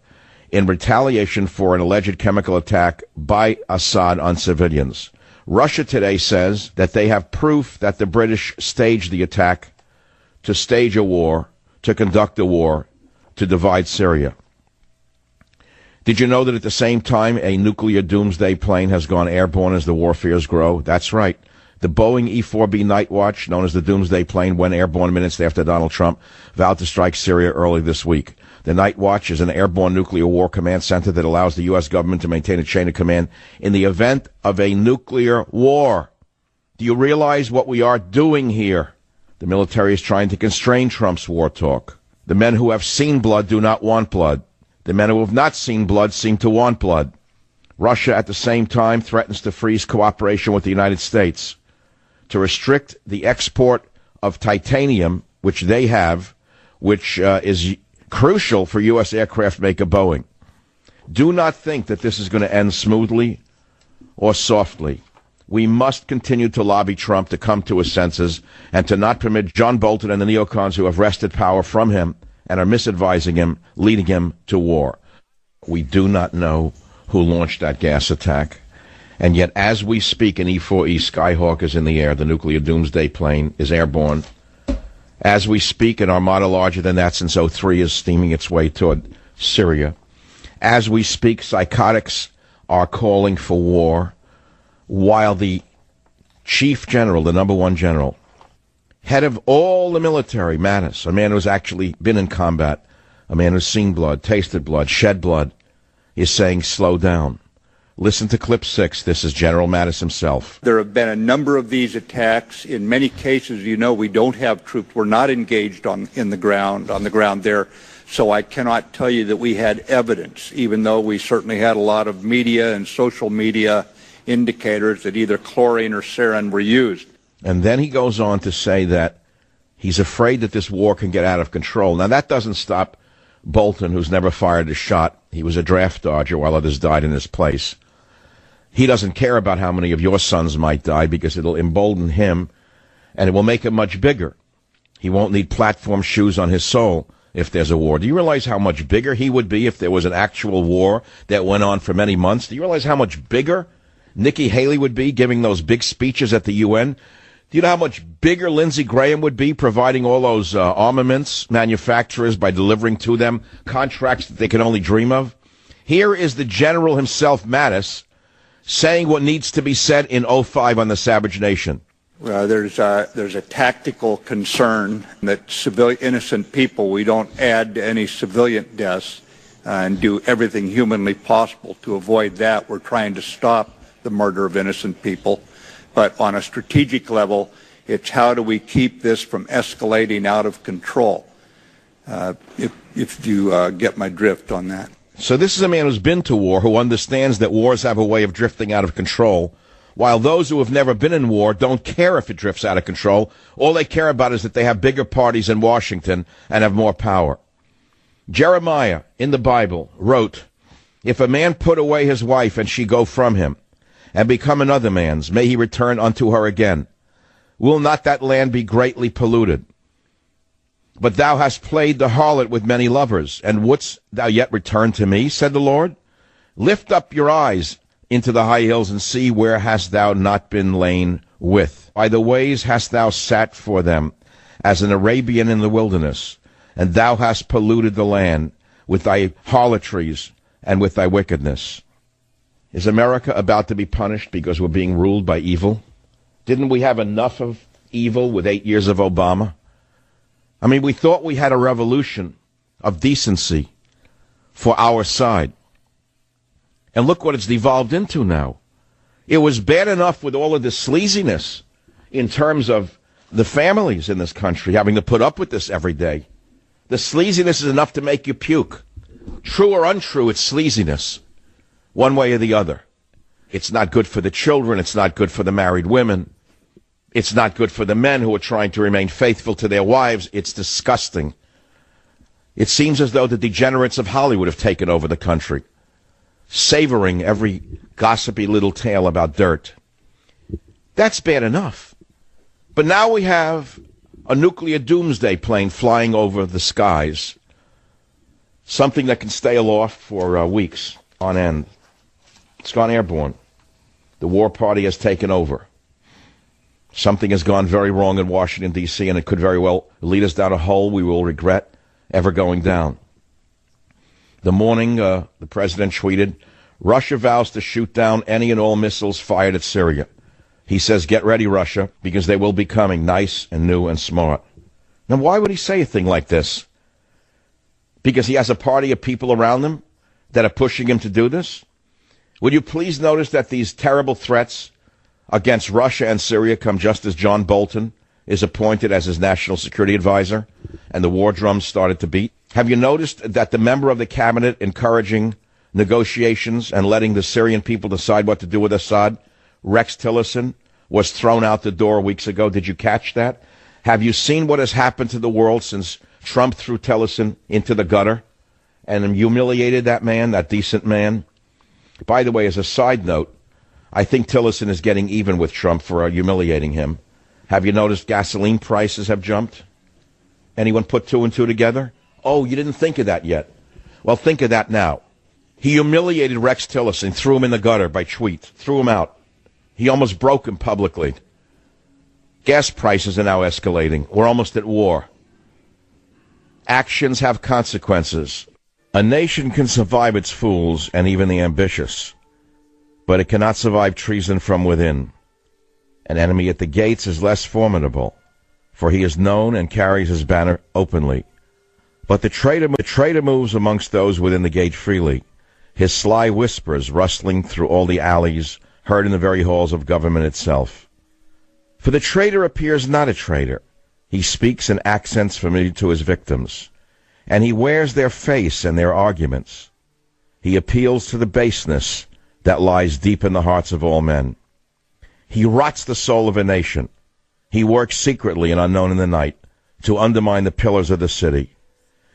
C: in retaliation for an alleged chemical attack by Assad on civilians. Russia today says that they have proof that the British staged the attack to stage a war, to conduct a war, to divide Syria. Did you know that at the same time a nuclear doomsday plane has gone airborne as the war fears grow? That's right. The Boeing E-4B Night Watch, known as the Doomsday Plane, went airborne minutes after Donald Trump vowed to strike Syria early this week. The Night Watch is an airborne nuclear war command center that allows the U.S. government to maintain a chain of command in the event of a nuclear war. Do you realize what we are doing here? The military is trying to constrain Trump's war talk. The men who have seen blood do not want blood. The men who have not seen blood seem to want blood. Russia, at the same time, threatens to freeze cooperation with the United States, to restrict the export of titanium, which they have, which is crucial for U.S. aircraft maker Boeing. Do not think that this is going to end smoothly or softly. We must continue to lobby Trump to come to his senses and to not permit John Bolton and the neocons who have wrested power from him and are misadvising him, leading him to war. We do not know who launched that gas attack. And yet, as we speak, an E-4E Skyhawk is in the air. The nuclear doomsday plane is airborne. As we speak, an armada larger than that since 2003 is steaming its way toward Syria. As we speak, psychotics are calling for war, while the chief general, the number one general, head of all the military, Mattis, a man who's actually been in combat, a man who's seen blood, tasted blood, shed blood, is saying, slow down. Listen to clip 6. This is General Mattis himself.
K: There have been a number of these attacks. In many cases, you know, we don't have troops. We're not engaged on the ground there. So I cannot tell you that we had evidence, even though we certainly had a lot of media and social media indicators that either chlorine or sarin were used.
C: And then he goes on to say that he's afraid that this war can get out of control. Now, that doesn't stop Bolton, who's never fired a shot. He was a draft dodger while others died in his place. He doesn't care about how many of your sons might die because it'll embolden him and it will make him much bigger. He won't need platform shoes on his soul if there's a war. Do you realize how much bigger he would be if there was an actual war that went on for many months? Do you realize how much bigger Nikki Haley would be giving those big speeches at the UN? Do you know how much bigger Lindsey Graham would be providing all those armaments manufacturers by delivering to them contracts that they can only dream of? Here is the general himself, Mattis, saying what needs to be said in 2005 on the Savage Nation.
K: There's a tactical concern that innocent people, we don't add any civilian deaths and do everything humanly possible to avoid that. We're trying to stop the murder of innocent people. But on a strategic level, it's how do we keep this from escalating out of control, if you get my drift on that.
C: So this is a man who's been to war, who understands that wars have a way of drifting out of control, while those who have never been in war don't care if it drifts out of control. All they care about is that they have bigger parties in Washington and have more power. Jeremiah, in the Bible, wrote, "If a man put away his wife and she go from him, and become another man's, may he return unto her again. Will not that land be greatly polluted? But thou hast played the harlot with many lovers, and wouldst thou yet return to me, said the Lord? Lift up your eyes into the high hills, and see where hast thou not been lain with. By the ways hast thou sat for them, as an Arabian in the wilderness, and thou hast polluted the land with thy harlotries and with thy wickedness. Is America about to be punished because we're being ruled by evil? Didn't we have enough of evil with 8 years of Obama? I mean, we thought we had a revolution of decency for our side. And look what it's devolved into now. It was bad enough with all of this sleaziness in terms of the families in this country having to put up with this every day. The sleaziness is enough to make you puke. True or untrue, it's sleaziness. One way or the other. It's not good for the children. It's not good for the married women. It's not good for the men who are trying to remain faithful to their wives. It's disgusting. It seems as though the degenerates of Hollywood have taken over the country, savoring every gossipy little tale about dirt. That's bad enough. But now we have a nuclear doomsday plane flying over the skies, something that can stay aloft for weeks on end. It's gone airborne. The war party has taken over. Something has gone very wrong in Washington, D.C., and it could very well lead us down a hole we will regret ever going down. The morning, the president tweeted, Russia vows to shoot down any and all missiles fired at Syria. He says, get ready, Russia, because they will be coming nice and new and smart. Now, why would he say a thing like this? Because he has a party of people around him that are pushing him to do this? Would you please notice that these terrible threats against Russia and Syria come just as John Bolton is appointed as his national security advisor and the war drums started to beat? Have you noticed that the member of the cabinet encouraging negotiations and letting the Syrian people decide what to do with Assad, Rex Tillerson, was thrown out the door weeks ago? Did you catch that? Have you seen what has happened to the world since Trump threw Tillerson into the gutter and humiliated that man, that decent man? By the way, as a side note, I think Tillerson is getting even with Trump for humiliating him. Have you noticed gasoline prices have jumped? Anyone put two and two together? Oh, you didn't think of that yet. Well, think of that now. He humiliated Rex Tillerson, threw him in the gutter by tweet, threw him out. He almost broke him publicly. Gas prices are now escalating. We're almost at war. Actions have consequences. A nation can survive its fools and even the ambitious, but it cannot survive treason from within. An enemy at the gates is less formidable, for he is known and carries his banner openly. But the traitor moves amongst those within the gate freely, his sly whispers rustling through all the alleys, heard in the very halls of government itself. For the traitor appears not a traitor. He speaks in accents familiar to his victims, and he wears their face and their arguments. He appeals to the baseness that lies deep in the hearts of all men. He rots the soul of a nation. He works secretly and unknown in the night to undermine the pillars of the city.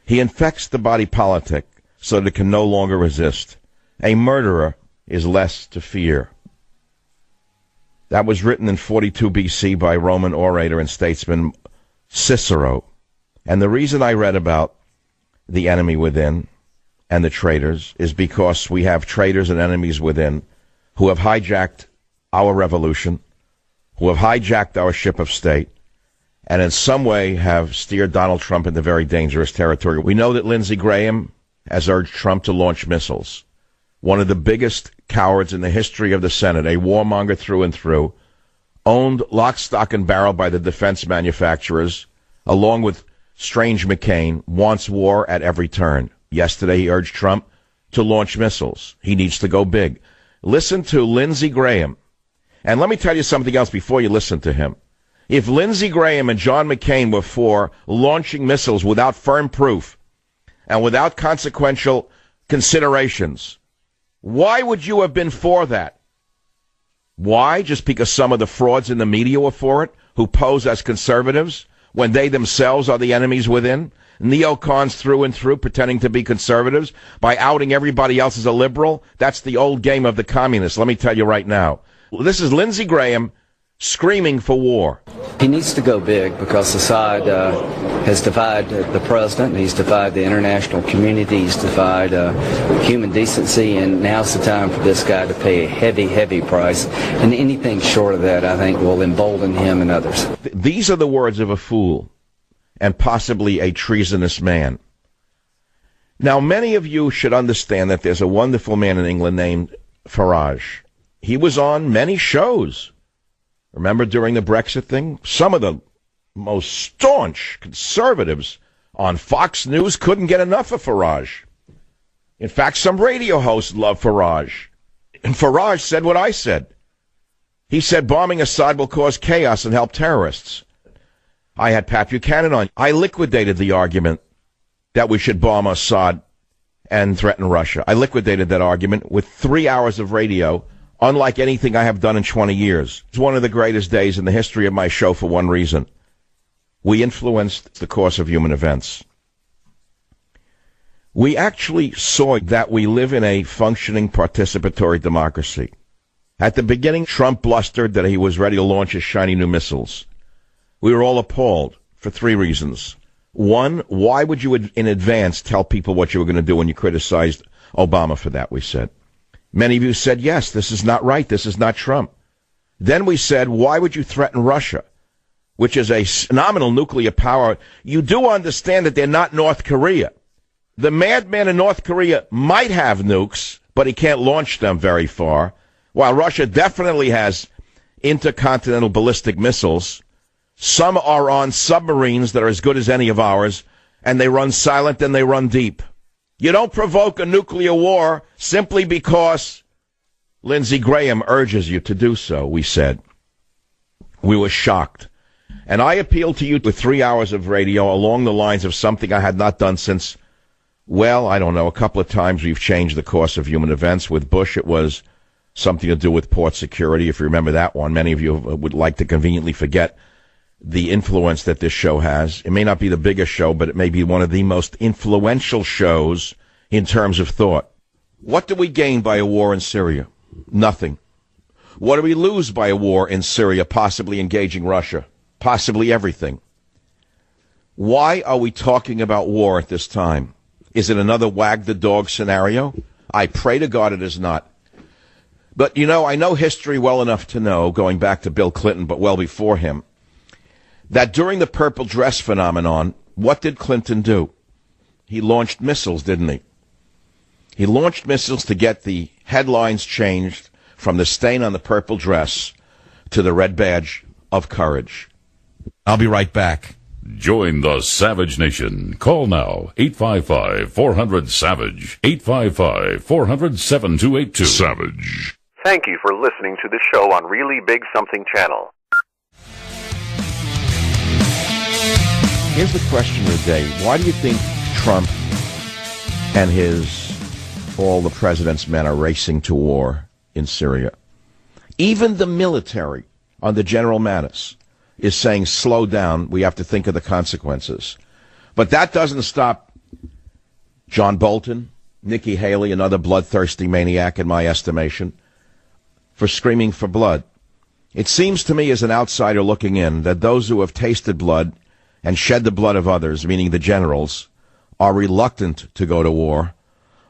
C: He infects the body politic so that it can no longer resist. A murderer is less to fear. That was written in 42 BC by Roman orator and statesman Cicero. And the reason I read about the enemy within and the traitors is because we have traitors and enemies within who have hijacked our revolution, who have hijacked our ship of state, and in some way have steered Donald Trump into very dangerous territory. We know that Lindsey Graham has urged Trump to launch missiles. One of the biggest cowards in the history of the Senate, a warmonger through and through, owned lock, stock, and barrel by the defense manufacturers, along with Strange McCain, wants war at every turn. Yesterday he urged Trump to launch missiles. He needs to go big. Listen to Lindsey Graham. And let me tell you something else before you listen to him. If Lindsey Graham and John McCain were for launching missiles without firm proof and without consequential considerations, why would you have been for that? Why? Just because some of the frauds in the media were for it, who pose as conservatives when they themselves are the enemies within? Neocons through and through pretending to be conservatives by outing everybody else as a liberal? That's the old game of the communists, let me tell you right now. This is Lindsey Graham screaming for war.
L: He needs to go big because Assad has defied the president, he's defied the international community, he's defied human decency, and now's the time for this guy to pay a heavy, heavy price. And anything short of that, I think, will embolden him and others.
C: These are the words of a fool and possibly a treasonous man. Now, many of you should understand that there's a wonderful man in England named Farage. He was on many shows. Remember during the Brexit thing? Some of the most staunch conservatives on Fox News couldn't get enough of Farage. In fact, some radio hosts love Farage. And Farage said what I said. He said bombing Assad will cause chaos and help terrorists. I had Pat Buchanan on. I liquidated the argument that we should bomb Assad and threaten Russia. I liquidated that argument with 3 hours of radio, unlike anything I have done in 20 years. It's one of the greatest days in the history of my show for one reason. We influenced the course of human events. We actually saw that we live in a functioning participatory democracy. At the beginning, Trump blustered that he was ready to launch his shiny new missiles. We were all appalled for 3 reasons. One, why would you in advance tell people what you were going to do when you criticized Obama for that, we said. Many of you said, yes, this is not right, this is not Trump. Then we said, why would you threaten Russia, which is a nominal nuclear power? You do understand that they're not North Korea. The madman in North Korea might have nukes, but he can't launch them very far, while Russia definitely has intercontinental ballistic missiles. Some are on submarines that are as good as any of ours, and they run silent and they run deep. You don't provoke a nuclear war simply because Lindsey Graham urges you to do so, we said. We were shocked. And I appealed to you with 3 hours of radio along the lines of something I had not done since, well, I don't know, a couple of times we've changed the course of human events. With Bush, it was something to do with port security, if you remember that one. Many of you would like to conveniently forget the influence that this show has. It may not be the biggest show, but it may be one of the most influential shows in terms of thought. What do we gain by a war in Syria? Nothing. What do we lose by a war in Syria, possibly engaging Russia? Possibly everything. Why are we talking about war at this time? Is it another wag the dog scenario? I pray to God it is not. But, you know, I know history well enough to know, going back to Bill Clinton, but well before him, that during the purple dress phenomenon, what did Clinton do? He launched missiles, didn't he? He launched missiles to get the headlines changed from the stain on the purple dress to the red badge of courage. I'll be right back.
B: Join the Savage Nation. Call now, 855-400-SAVAGE, 855-400-7282. Savage.
A: Thank you for listening to the show on Really Big Something Channel.
C: Here's the question of the day. Why do you think Trump and all the president's men are racing to war in Syria? Even the military under General Mattis is saying, slow down, we have to think of the consequences. But that doesn't stop John Bolton, Nikki Haley, another bloodthirsty maniac in my estimation, for screaming for blood. It seems to me as an outsider looking in that those who have tasted blood and shed the blood of others, meaning the generals, are reluctant to go to war,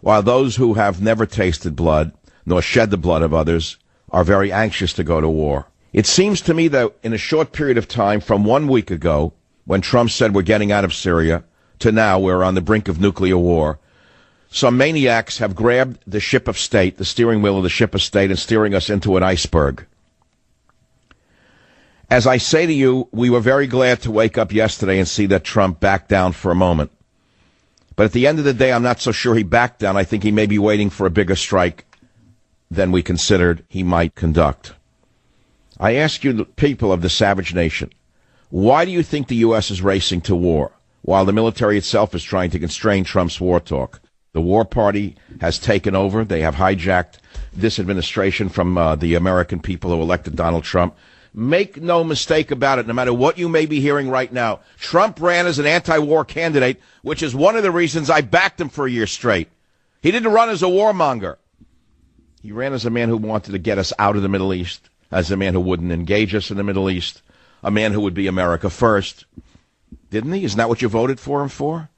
C: while those who have never tasted blood nor shed the blood of others are very anxious to go to war. It seems to me that in a short period of time, from 1 week ago, when Trump said we're getting out of Syria, to now we're on the brink of nuclear war, some maniacs have grabbed the ship of state, the steering wheel of the ship of state, and steering us into an iceberg. As I say to you, we were very glad to wake up yesterday and see that Trump backed down for a moment. But at the end of the day, I'm not so sure he backed down. I think he may be waiting for a bigger strike than we considered he might conduct. I ask you, the people of the Savage Nation, why do you think the U.S. is racing to war, while the military itself is trying to constrain Trump's war talk? The war party has taken over. They have hijacked this administration from the American people who elected Donald Trump. Make no mistake about it, no matter what you may be hearing right now, Trump ran as an anti-war candidate, which is one of the reasons I backed him for a year straight. He didn't run as a warmonger. He ran as a man who wanted to get us out of the Middle East, as a man who wouldn't engage us in the Middle East, a man who would be America first. Didn't he? Isn't that what you voted for him for?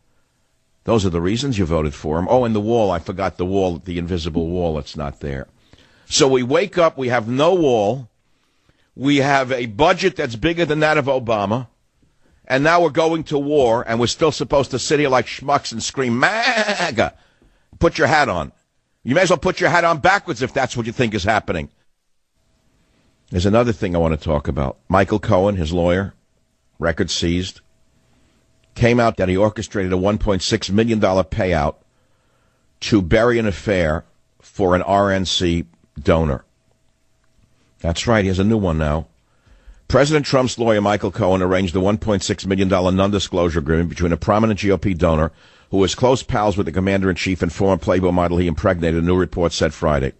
C: Those are the reasons you voted for him. Oh, and the wall. I forgot the wall, the invisible wall. It's not there. So we wake up, we have no wall. We have a budget that's bigger than that of Obama. And now we're going to war, and we're still supposed to sit here like schmucks and scream, MAGA. Put your hat on. You may as well put your hat on backwards if that's what you think is happening. There's another thing I want to talk about. Michael Cohen, his lawyer, record seized, came out that he orchestrated a $1.6 million payout to bury an affair for an RNC donor. That's right, he has a new one now. President Trump's lawyer, Michael Cohen, arranged a $1.6 million non-disclosure agreement between a prominent GOP donor who was close pals with the commander-in-chief and former Playboy model he impregnated, a new report said Friday.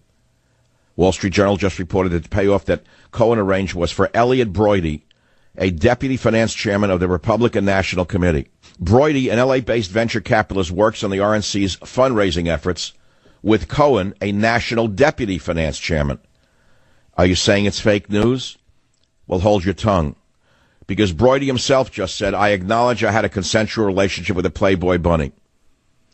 C: Wall Street Journal just reported that the payoff that Cohen arranged was for Elliot Broidy, a deputy finance chairman of the Republican National Committee. Broidy, an L.A.-based venture capitalist, works on the RNC's fundraising efforts, with Cohen, a national deputy finance chairman. Are you saying it's fake news? Well, hold your tongue. Because Broidy himself just said, I acknowledge I had a consensual relationship with a Playboy bunny,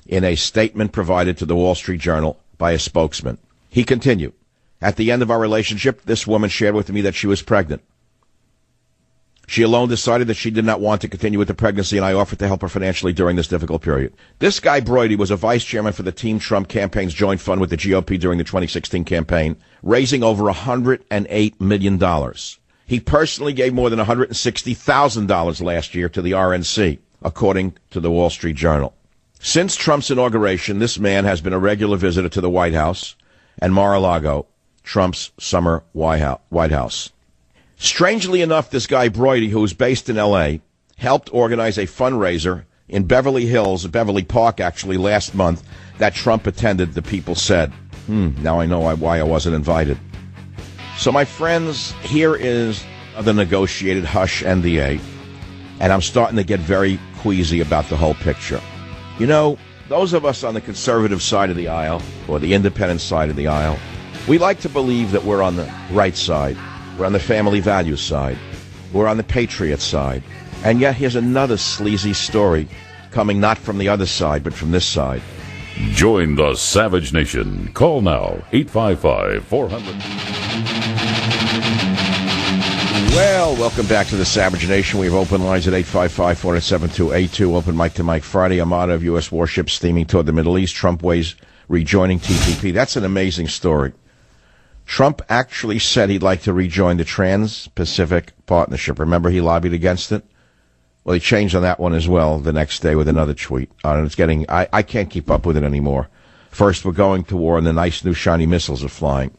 C: in a statement provided to the Wall Street Journal by a spokesman. He continued, at the end of our relationship, this woman shared with me that she was pregnant. She alone decided that she did not want to continue with the pregnancy, and I offered to help her financially during this difficult period. This guy, Broidy, was a vice chairman for the Team Trump campaign's joint fund with the GOP during the 2016 campaign, raising over $108 million. He personally gave more than $160,000 last year to the RNC, according to the Wall Street Journal. Since Trump's inauguration, this man has been a regular visitor to the White House and Mar-a-Lago, Trump's summer White House. Strangely enough, this guy Broidy, who is based in L.A., helped organize a fundraiser in Beverly Hills, Beverly Park, actually, last month, that Trump attended, the people said. Now I know why I wasn't invited. So, my friends, here is the negotiated hush NDA, and I'm starting to get very queasy about the whole picture. You know, those of us on the conservative side of the aisle, or the independent side of the aisle, we like to believe that we're on the right side. We're on the family values side. We're on the patriot side. And yet here's another sleazy story coming not from the other side, but from this side.
B: Join the Savage Nation. Call now, 855-400.
C: Well, welcome back to the Savage Nation. We have open lines at 855-407-2882. Open mic to Mike Friday. Armada of U.S. warships steaming toward the Middle East. Trump weighs rejoining TPP. That's an amazing story. Trump actually said he'd like to rejoin the Trans-Pacific Partnership. Remember, he lobbied against it? Well, he changed on that one as well the next day with another tweet. And it's getting, I can't keep up with it anymore. First, we're going to war, and the nice new shiny missiles are flying.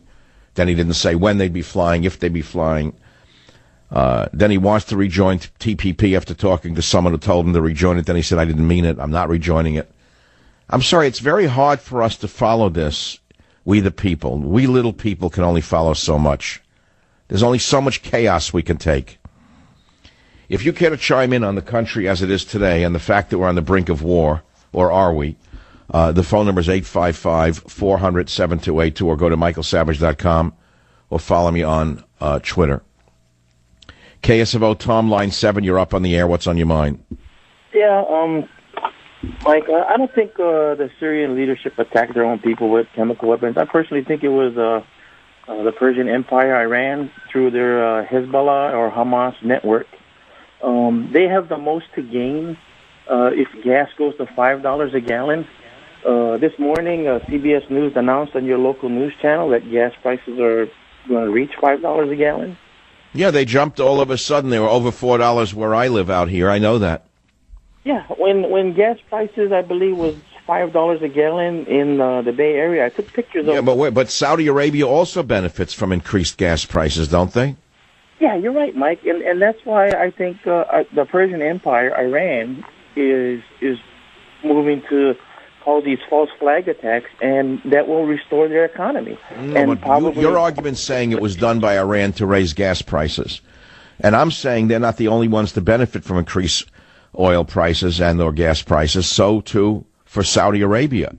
C: Then he didn't say when they'd be flying, if they'd be flying. Then he wants to rejoin TPP after talking to someone who told him to rejoin it. Then he said, I didn't mean it. I'm not rejoining it. I'm sorry, it's very hard for us to follow this. We the people. We little people can only follow so much. There's only so much chaos we can take. If you care to chime in on the country as it is today and the fact that we're on the brink of war, or are we, the phone number is 855-400-7282, or go to michaelsavage.com, or follow me on Twitter. KSFO, Tom, line 7, you're up on the air. What's on your mind?
M: Yeah, Mike, I don't think the Syrian leadership attacked their own people with chemical weapons. I personally think it was the Persian Empire, Iran, through their Hezbollah or Hamas network. They have the most to gain if gas goes to $5 a gallon. This morning, CBS News announced on your local news channel that gas prices are going to reach $5 a gallon.
C: Yeah, they jumped all of a sudden. They were over $4 where I live out here. I know that.
M: Yeah, when gas prices, I believe, was $5 a gallon in the Bay Area, I took pictures of.
C: Yeah, but Saudi Arabia also benefits from increased gas prices, don't they?
M: Yeah, you're right, Mike, and that's why I think the Persian Empire, Iran, is moving to cause these false flag attacks, and that will restore their economy.
C: No, and probably your argument's saying it was done by Iran to raise gas prices, and I'm saying they're not the only ones to benefit from increased oil prices and or gas prices. So too for Saudi Arabia.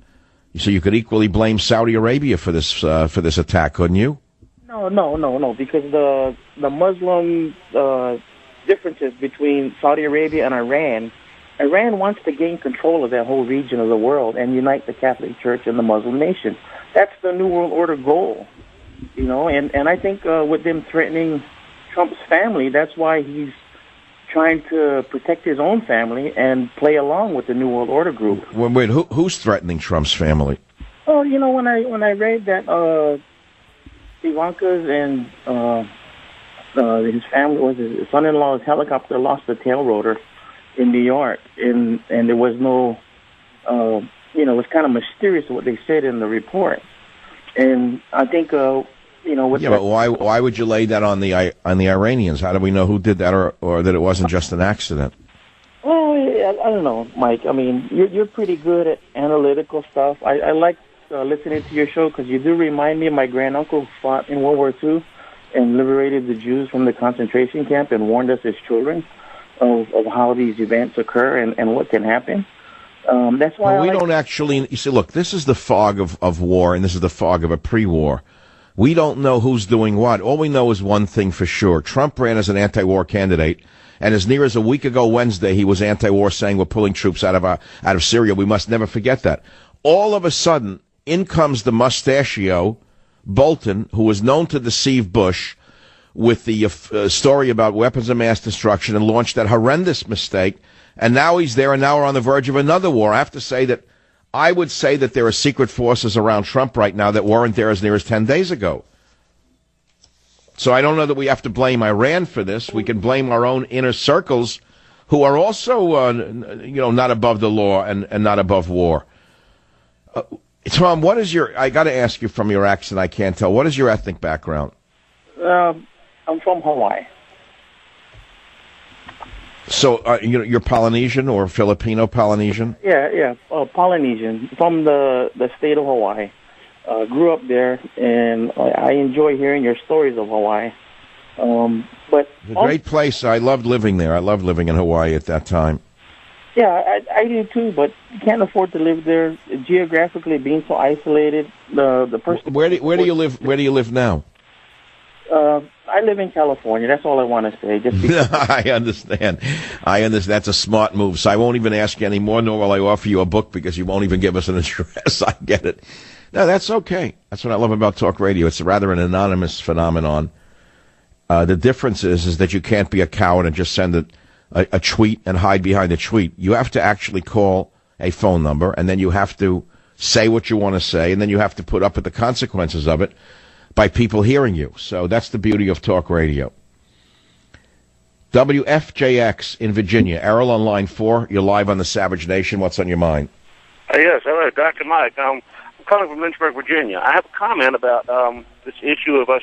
C: So you could equally blame Saudi Arabia for this attack, couldn't you?
M: No, because the Muslim differences between Saudi Arabia and Iran wants to gain control of that whole region of the world and unite the Catholic Church and the Muslim nation. That's the New World Order goal, and I think with them threatening Trump's family, that's why he's trying to protect his own family and play along with the New World Order group.
C: Wait, who's threatening Trump's family?
M: Oh, when I read that Ivanka's and his family, his son-in-law's helicopter lost the tail rotor in New York, and there was no, it was kind of mysterious what they said in the report, and I think, but why would you lay that on the Iranians? How do we know who did that, or that it wasn't just an accident? Well, I don't know, Mike. I mean, you're pretty good at analytical stuff. I like listening to your show because you do remind me of my granduncle who fought in World War II and liberated the Jews from the concentration camp and warned us as children of how these events occur and what can happen. That's why
C: we don't actually. You see, look, this is the fog of war, and this is the fog of a pre-war. We don't know who's doing what. All we know is one thing for sure. Trump ran as an anti-war candidate, and as near as a week ago Wednesday, he was anti-war, saying we're pulling troops out of Syria. We must never forget that. All of a sudden, in comes the mustachio, Bolton, who was known to deceive Bush with the story about weapons of mass destruction and launched that horrendous mistake. And now he's there, and now we're on the verge of another war. I would say that there are secret forces around Trump right now that weren't there as near as 10 days ago. So I don't know that we have to blame Iran for this. We can blame our own inner circles, who are also, not above the law and not above war. Tom, what is I got to ask you from your accent, I can't tell. What is your ethnic background?
M: I'm from Hawaii.
C: So, you're Polynesian or Filipino-Polynesian?
M: Yeah, Polynesian, from the state of Hawaii. Grew up there, and I enjoy hearing your stories of Hawaii. But
C: it's a great place. I loved living there. I loved living in Hawaii at that time.
M: Yeah, I do too, but you can't afford to live there. Geographically, being so isolated, the person.
C: Where do you live? Where do you live now?
M: I live in California. That's all I want to say. Just
C: I understand. That's a smart move. So I won't even ask you anymore, nor will I offer you a book because you won't even give us an address. I get it. No, that's okay. That's what I love about talk radio. It's rather an anonymous phenomenon. The difference is that you can't be a coward and just send a tweet and hide behind a tweet. You have to actually call a phone number, and then you have to say what you want to say, and then you have to put up with the consequences of it by people hearing you. So that's the beauty of talk radio. WFJX in Virginia. Errol on line 4. You're live on the Savage Nation. What's on your mind?
N: Yes, hello, Dr. Mike. I'm calling from Lynchburg, Virginia. I have a comment about this issue of us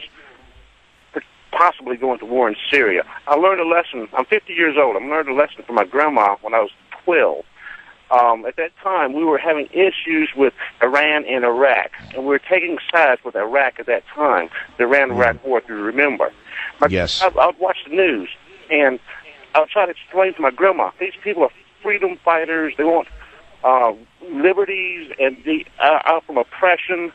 N: possibly going to war in Syria. I learned a lesson. I'm 50 years old. I learned a lesson from my grandma when I was 12. At that time, we were having issues with Iran and Iraq, and we were taking sides with Iraq at that time, the Iran-Iraq war, if you remember.
C: Yes.
N: I would watch the news, and I would try to explain to my grandma, these people are freedom fighters. They want liberties and out from oppression.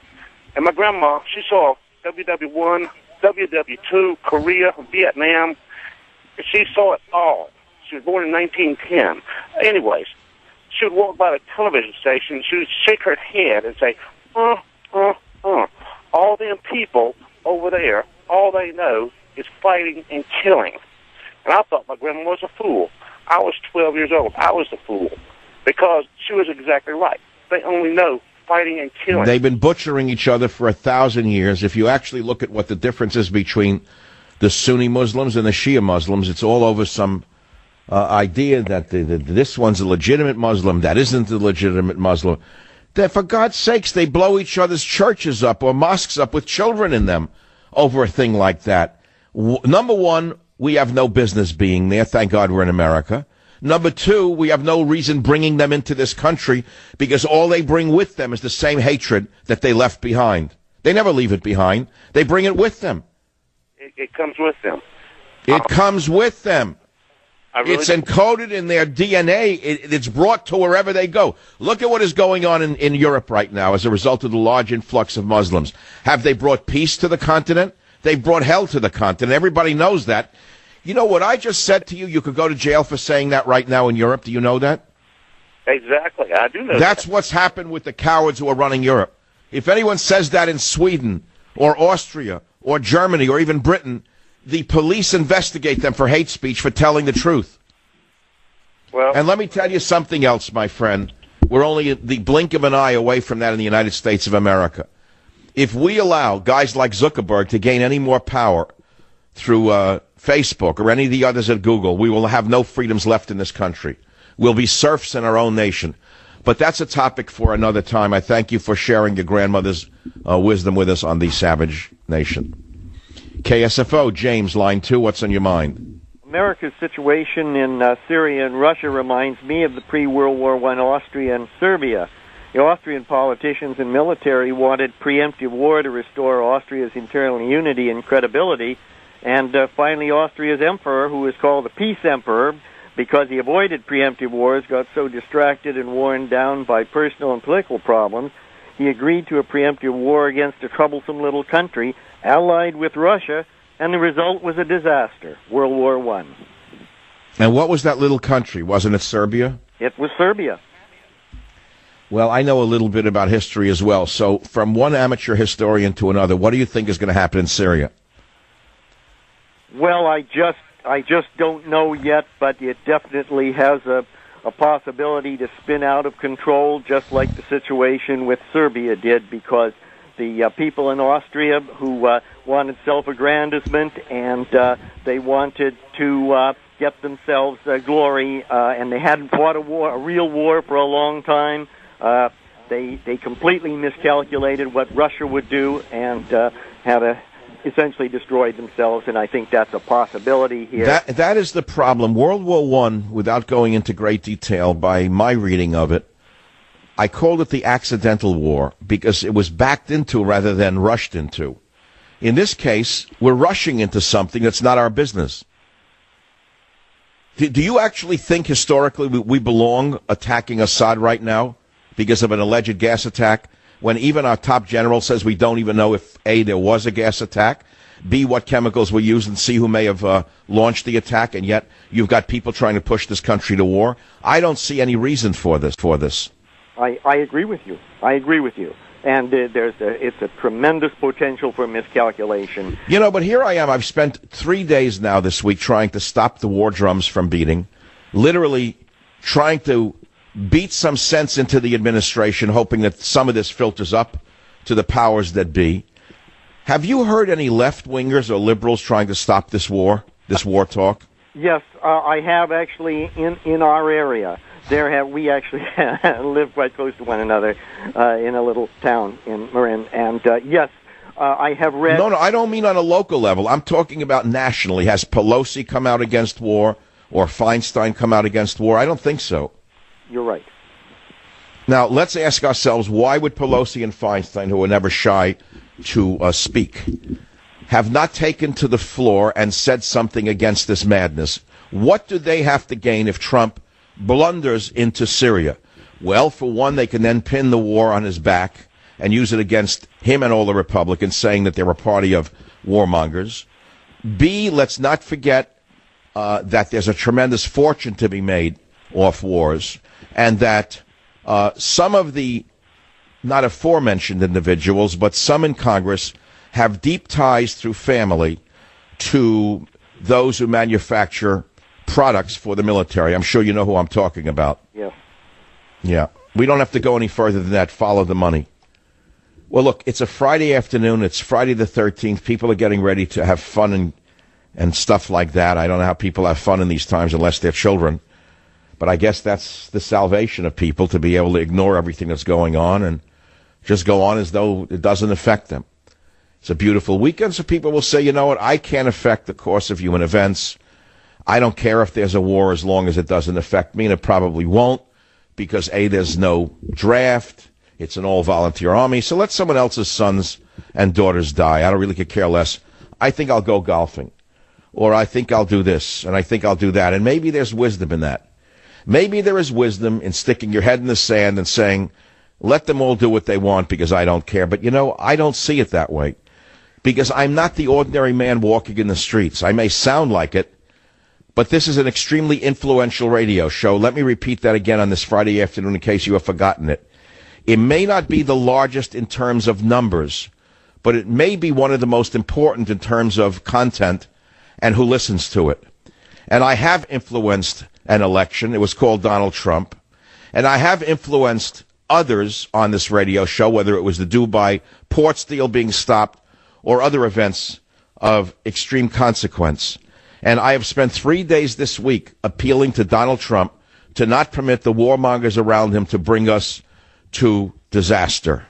N: And my grandma, she saw WW1, WW2, Korea, Vietnam. She saw it all. She was born in 1910. Anyways, she would walk by the television station, she would shake her head and say, all them people over there, all they know is fighting and killing. And I thought my grandma was a fool. I was 12 years old. I was the fool. Because she was exactly right. They only know fighting and killing.
C: They've been butchering each other for 1,000 years. If you actually look at what the difference is between the Sunni Muslims and the Shia Muslims, it's all over some idea that this one's a legitimate Muslim, that isn't a legitimate Muslim. That, for God's sakes, they blow each other's churches up or mosques up with children in them over a thing like that. Number one, we have no business being there. Thank God we're in America. Number two, we have no reason bringing them into this country because all they bring with them is the same hatred that they left behind. They never leave it behind. They bring it with them.
N: It comes with them.
C: It comes with them.
N: It's
C: encoded in their DNA. It's brought to wherever they go. Look at what is going on in Europe right now as a result of the large influx of Muslims. Have they brought peace to the continent? They've brought hell to the continent. Everybody knows that. You know what I just said to you? You could go to jail for saying that right now in Europe. Do you know that?
N: Exactly. I do know
C: That's what's happened with the cowards who are running Europe. If anyone says that in Sweden or Austria or Germany or even Britain, the police investigate them for hate speech for telling the truth.
N: Well,
C: and let me tell you something else, my friend. We're only the blink of an eye away from that in the United States of America. If we allow guys like Zuckerberg to gain any more power through Facebook or any of the others at Google, we will have no freedoms left in this country. We'll be serfs in our own nation. But that's a topic for another time. I thank you for sharing your grandmother's wisdom with us on the Savage Nation. KSFO, James, line 2, what's on your mind?
O: America's situation in Syria and Russia reminds me of the pre-World War I Austria and Serbia. The Austrian politicians and military wanted preemptive war to restore Austria's internal unity and credibility, and finally Austria's emperor, who was called the Peace Emperor, because he avoided preemptive wars, got so distracted and worn down by personal and political problems, he agreed to a preemptive war against a troublesome little country, allied with Russia, and the result was a disaster, World War I.
C: And what was that little country? Wasn't it Serbia?
O: It was Serbia.
C: Well, I know a little bit about history as well. So from one amateur historian to another, what do you think is going to happen in Syria?
O: Well, I just don't know yet, but it definitely has a possibility to spin out of control, just like the situation with Serbia did, because the people in Austria who wanted self-aggrandizement and they wanted to get themselves glory, and they hadn't fought a real war for a long time. They completely miscalculated what Russia would do and had essentially destroyed themselves, and I think that's a possibility here.
C: That is the problem. World War I, without going into great detail, by my reading of it, I called it the accidental war because it was backed into rather than rushed into. In this case, we're rushing into something that's not our business. Do you actually think historically we belong attacking Assad right now because of an alleged gas attack, when even our top general says we don't even know if A, there was a gas attack, B, what chemicals were used, and C, who may have launched the attack, and yet you've got people trying to push this country to war? I don't see any reason for this.
O: I agree with you. And it's a tremendous potential for miscalculation.
C: You know, but here I am. I've spent 3 days now this week trying to stop the war drums from beating, literally trying to beat some sense into the administration, hoping that some of this filters up to the powers that be. Have you heard any left-wingers or liberals trying to stop this war talk?
O: Yes, I have actually in our area. We actually live quite close to one another in a little town in Marin, and yes, I have read...
C: No, I don't mean on a local level. I'm talking about nationally. Has Pelosi come out against war or Feinstein come out against war? I don't think so.
O: You're right.
C: Now, let's ask ourselves, why would Pelosi and Feinstein, who are never shy to speak, have not taken to the floor and said something against this madness? What do they have to gain if Trump blunders into Syria? Well, for one, they can then pin the war on his back and use it against him and all the Republicans, saying that they're a party of warmongers. B, let's not forget that there's a tremendous fortune to be made off wars, and that some of the not aforementioned individuals, but some in Congress, have deep ties through family to those who manufacture products for the military. I'm sure you know who I'm talking about.
O: Yeah.
C: Yeah. We don't have to go any further than that. Follow the money. Well, look, it's a Friday afternoon. It's Friday the 13th. People are getting ready to have fun and stuff like that. I don't know how people have fun in these times unless they're children. But I guess that's the salvation of people, to be able to ignore everything that's going on and just go on as though it doesn't affect them. It's a beautiful weekend, so people will say, you know what, I can't affect the course of human events. I don't care if there's a war as long as it doesn't affect me, and it probably won't, because A, there's no draft, it's an all-volunteer army, so let someone else's sons and daughters die. I don't really could care less. I think I'll go golfing, or I think I'll do this, and I think I'll do that, and maybe there's wisdom in that. Maybe there is wisdom in sticking your head in the sand and saying, let them all do what they want because I don't care. But, you know, I don't see it that way. because I'm not the ordinary man walking in the streets. I may sound like it, but this is an extremely influential radio show. Let me repeat that again on this Friday afternoon in case you have forgotten it. It may not be the largest in terms of numbers, but it may be one of the most important in terms of content and who listens to it. And I have influenced an election. It was called Donald Trump. And I have influenced others on this radio show, whether it was the Dubai port deal being stopped or other events of extreme consequence. And I have spent 3 days this week appealing to Donald Trump to not permit the warmongers around him to bring us to disaster.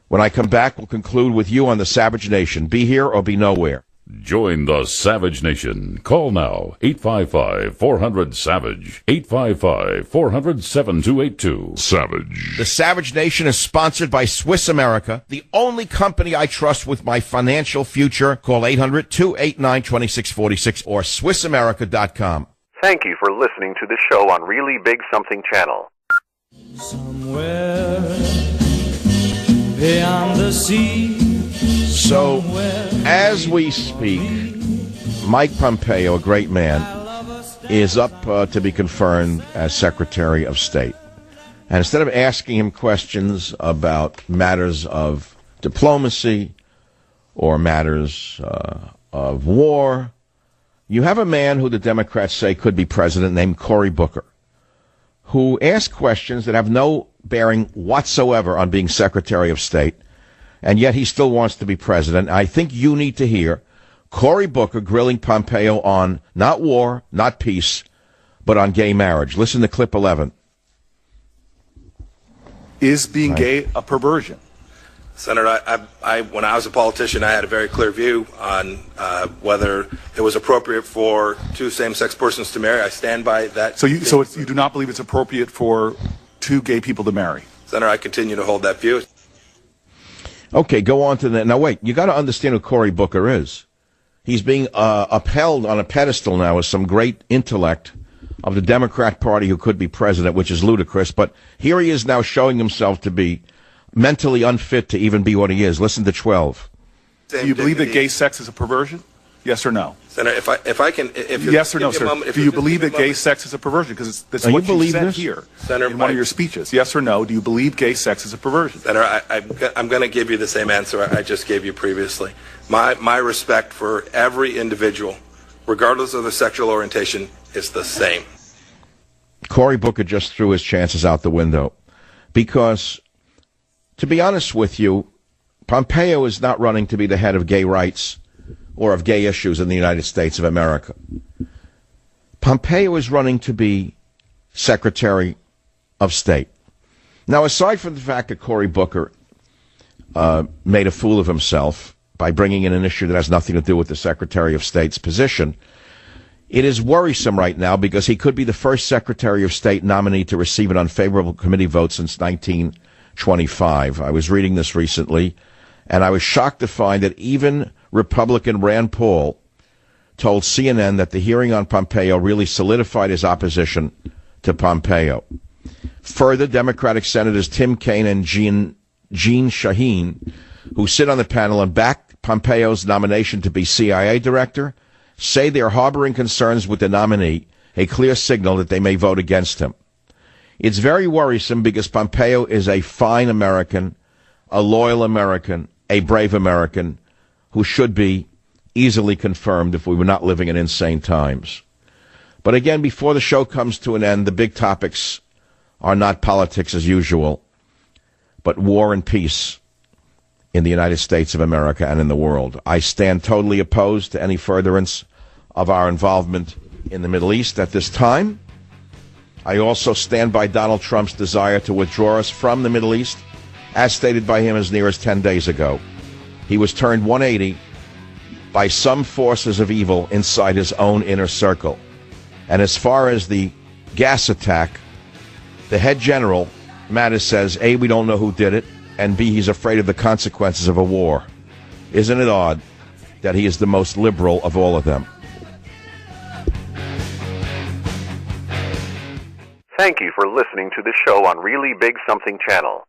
C: When I come back, we'll conclude with you on the Savage Nation. Be here or be nowhere.
B: Join the Savage Nation. Call now, 855-400-SAVAGE, 855-400-7282. Savage.
C: The Savage Nation is sponsored by Swiss America, the only company I trust with my financial future. Call 800-289-2646 or SwissAmerica.com.
A: Thank you for listening to the show on Really Big Something Channel.
P: Somewhere beyond the sea.
C: So, as we speak, Mike Pompeo, a great man, is up to be confirmed as Secretary of State. And instead of asking him questions about matters of diplomacy or matters of war, you have a man who the Democrats say could be president named Cory Booker, who asks questions that have no bearing whatsoever on being Secretary of State, and yet he still wants to be president. I think you need to hear Cory Booker grilling Pompeo on not war, not peace, but on gay marriage. Listen to clip 11.
Q: Is being gay a perversion?
R: Senator, I when I was a politician, I had a very clear view on whether it was appropriate for two same-sex persons to marry. I stand by that.
Q: So you do not believe it's appropriate for two gay people to marry?
R: Senator, I continue to hold that view.
C: Okay, go on to that. Now, wait, you got to understand who Cory Booker is. He's being upheld on a pedestal now as some great intellect of the Democrat Party who could be president, which is ludicrous. But here he is now showing himself to be mentally unfit to even be what he is. Listen to 12.
Q: Do you believe that gay sex is a perversion? Yes or no?
R: Senator, if I can,
Q: yes or no, sir. Do you believe that gay sex is a perversion? Because that's what you said here in one of your speeches. Yes or no? Do you believe gay sex is a perversion?
R: Senator, I'm going to give you the same answer I just gave you previously. My respect for every individual, regardless of their sexual orientation, is the same.
C: Cory Booker just threw his chances out the window because, to be honest with you, Pompeo is not running to be the head of gay rights or of gay issues in the United States of America. Pompeo is running to be Secretary of State. Now, aside from the fact that Cory Booker made a fool of himself by bringing in an issue that has nothing to do with the Secretary of State's position, it is worrisome right now because he could be the first Secretary of State nominee to receive an unfavorable committee vote since 1925. I was reading this recently, and I was shocked to find that even Republican Rand Paul told CNN that the hearing on Pompeo really solidified his opposition to Pompeo. Further, Democratic Senators Tim Kaine and Jean Shaheen, who sit on the panel and back Pompeo's nomination to be CIA director, say they are harboring concerns with the nominee, a clear signal that they may vote against him. It's very worrisome because Pompeo is a fine American, a loyal American, a brave American, who should be easily confirmed if we were not living in insane times. But again, before the show comes to an end, the big topics are not politics as usual, but war and peace in the United States of America and in the world. I stand totally opposed to any furtherance of our involvement in the Middle East at this time. I also stand by Donald Trump's desire to withdraw us from the Middle East, as stated by him as near as 10 days ago. He was turned 180 by some forces of evil inside his own inner circle. And as far as the gas attack, the head general, Mattis, says, A, we don't know who did it, and B, he's afraid of the consequences of a war. Isn't it odd that he is the most liberal of all of them?
A: Thank you for listening to the show on Really Big Something Channel.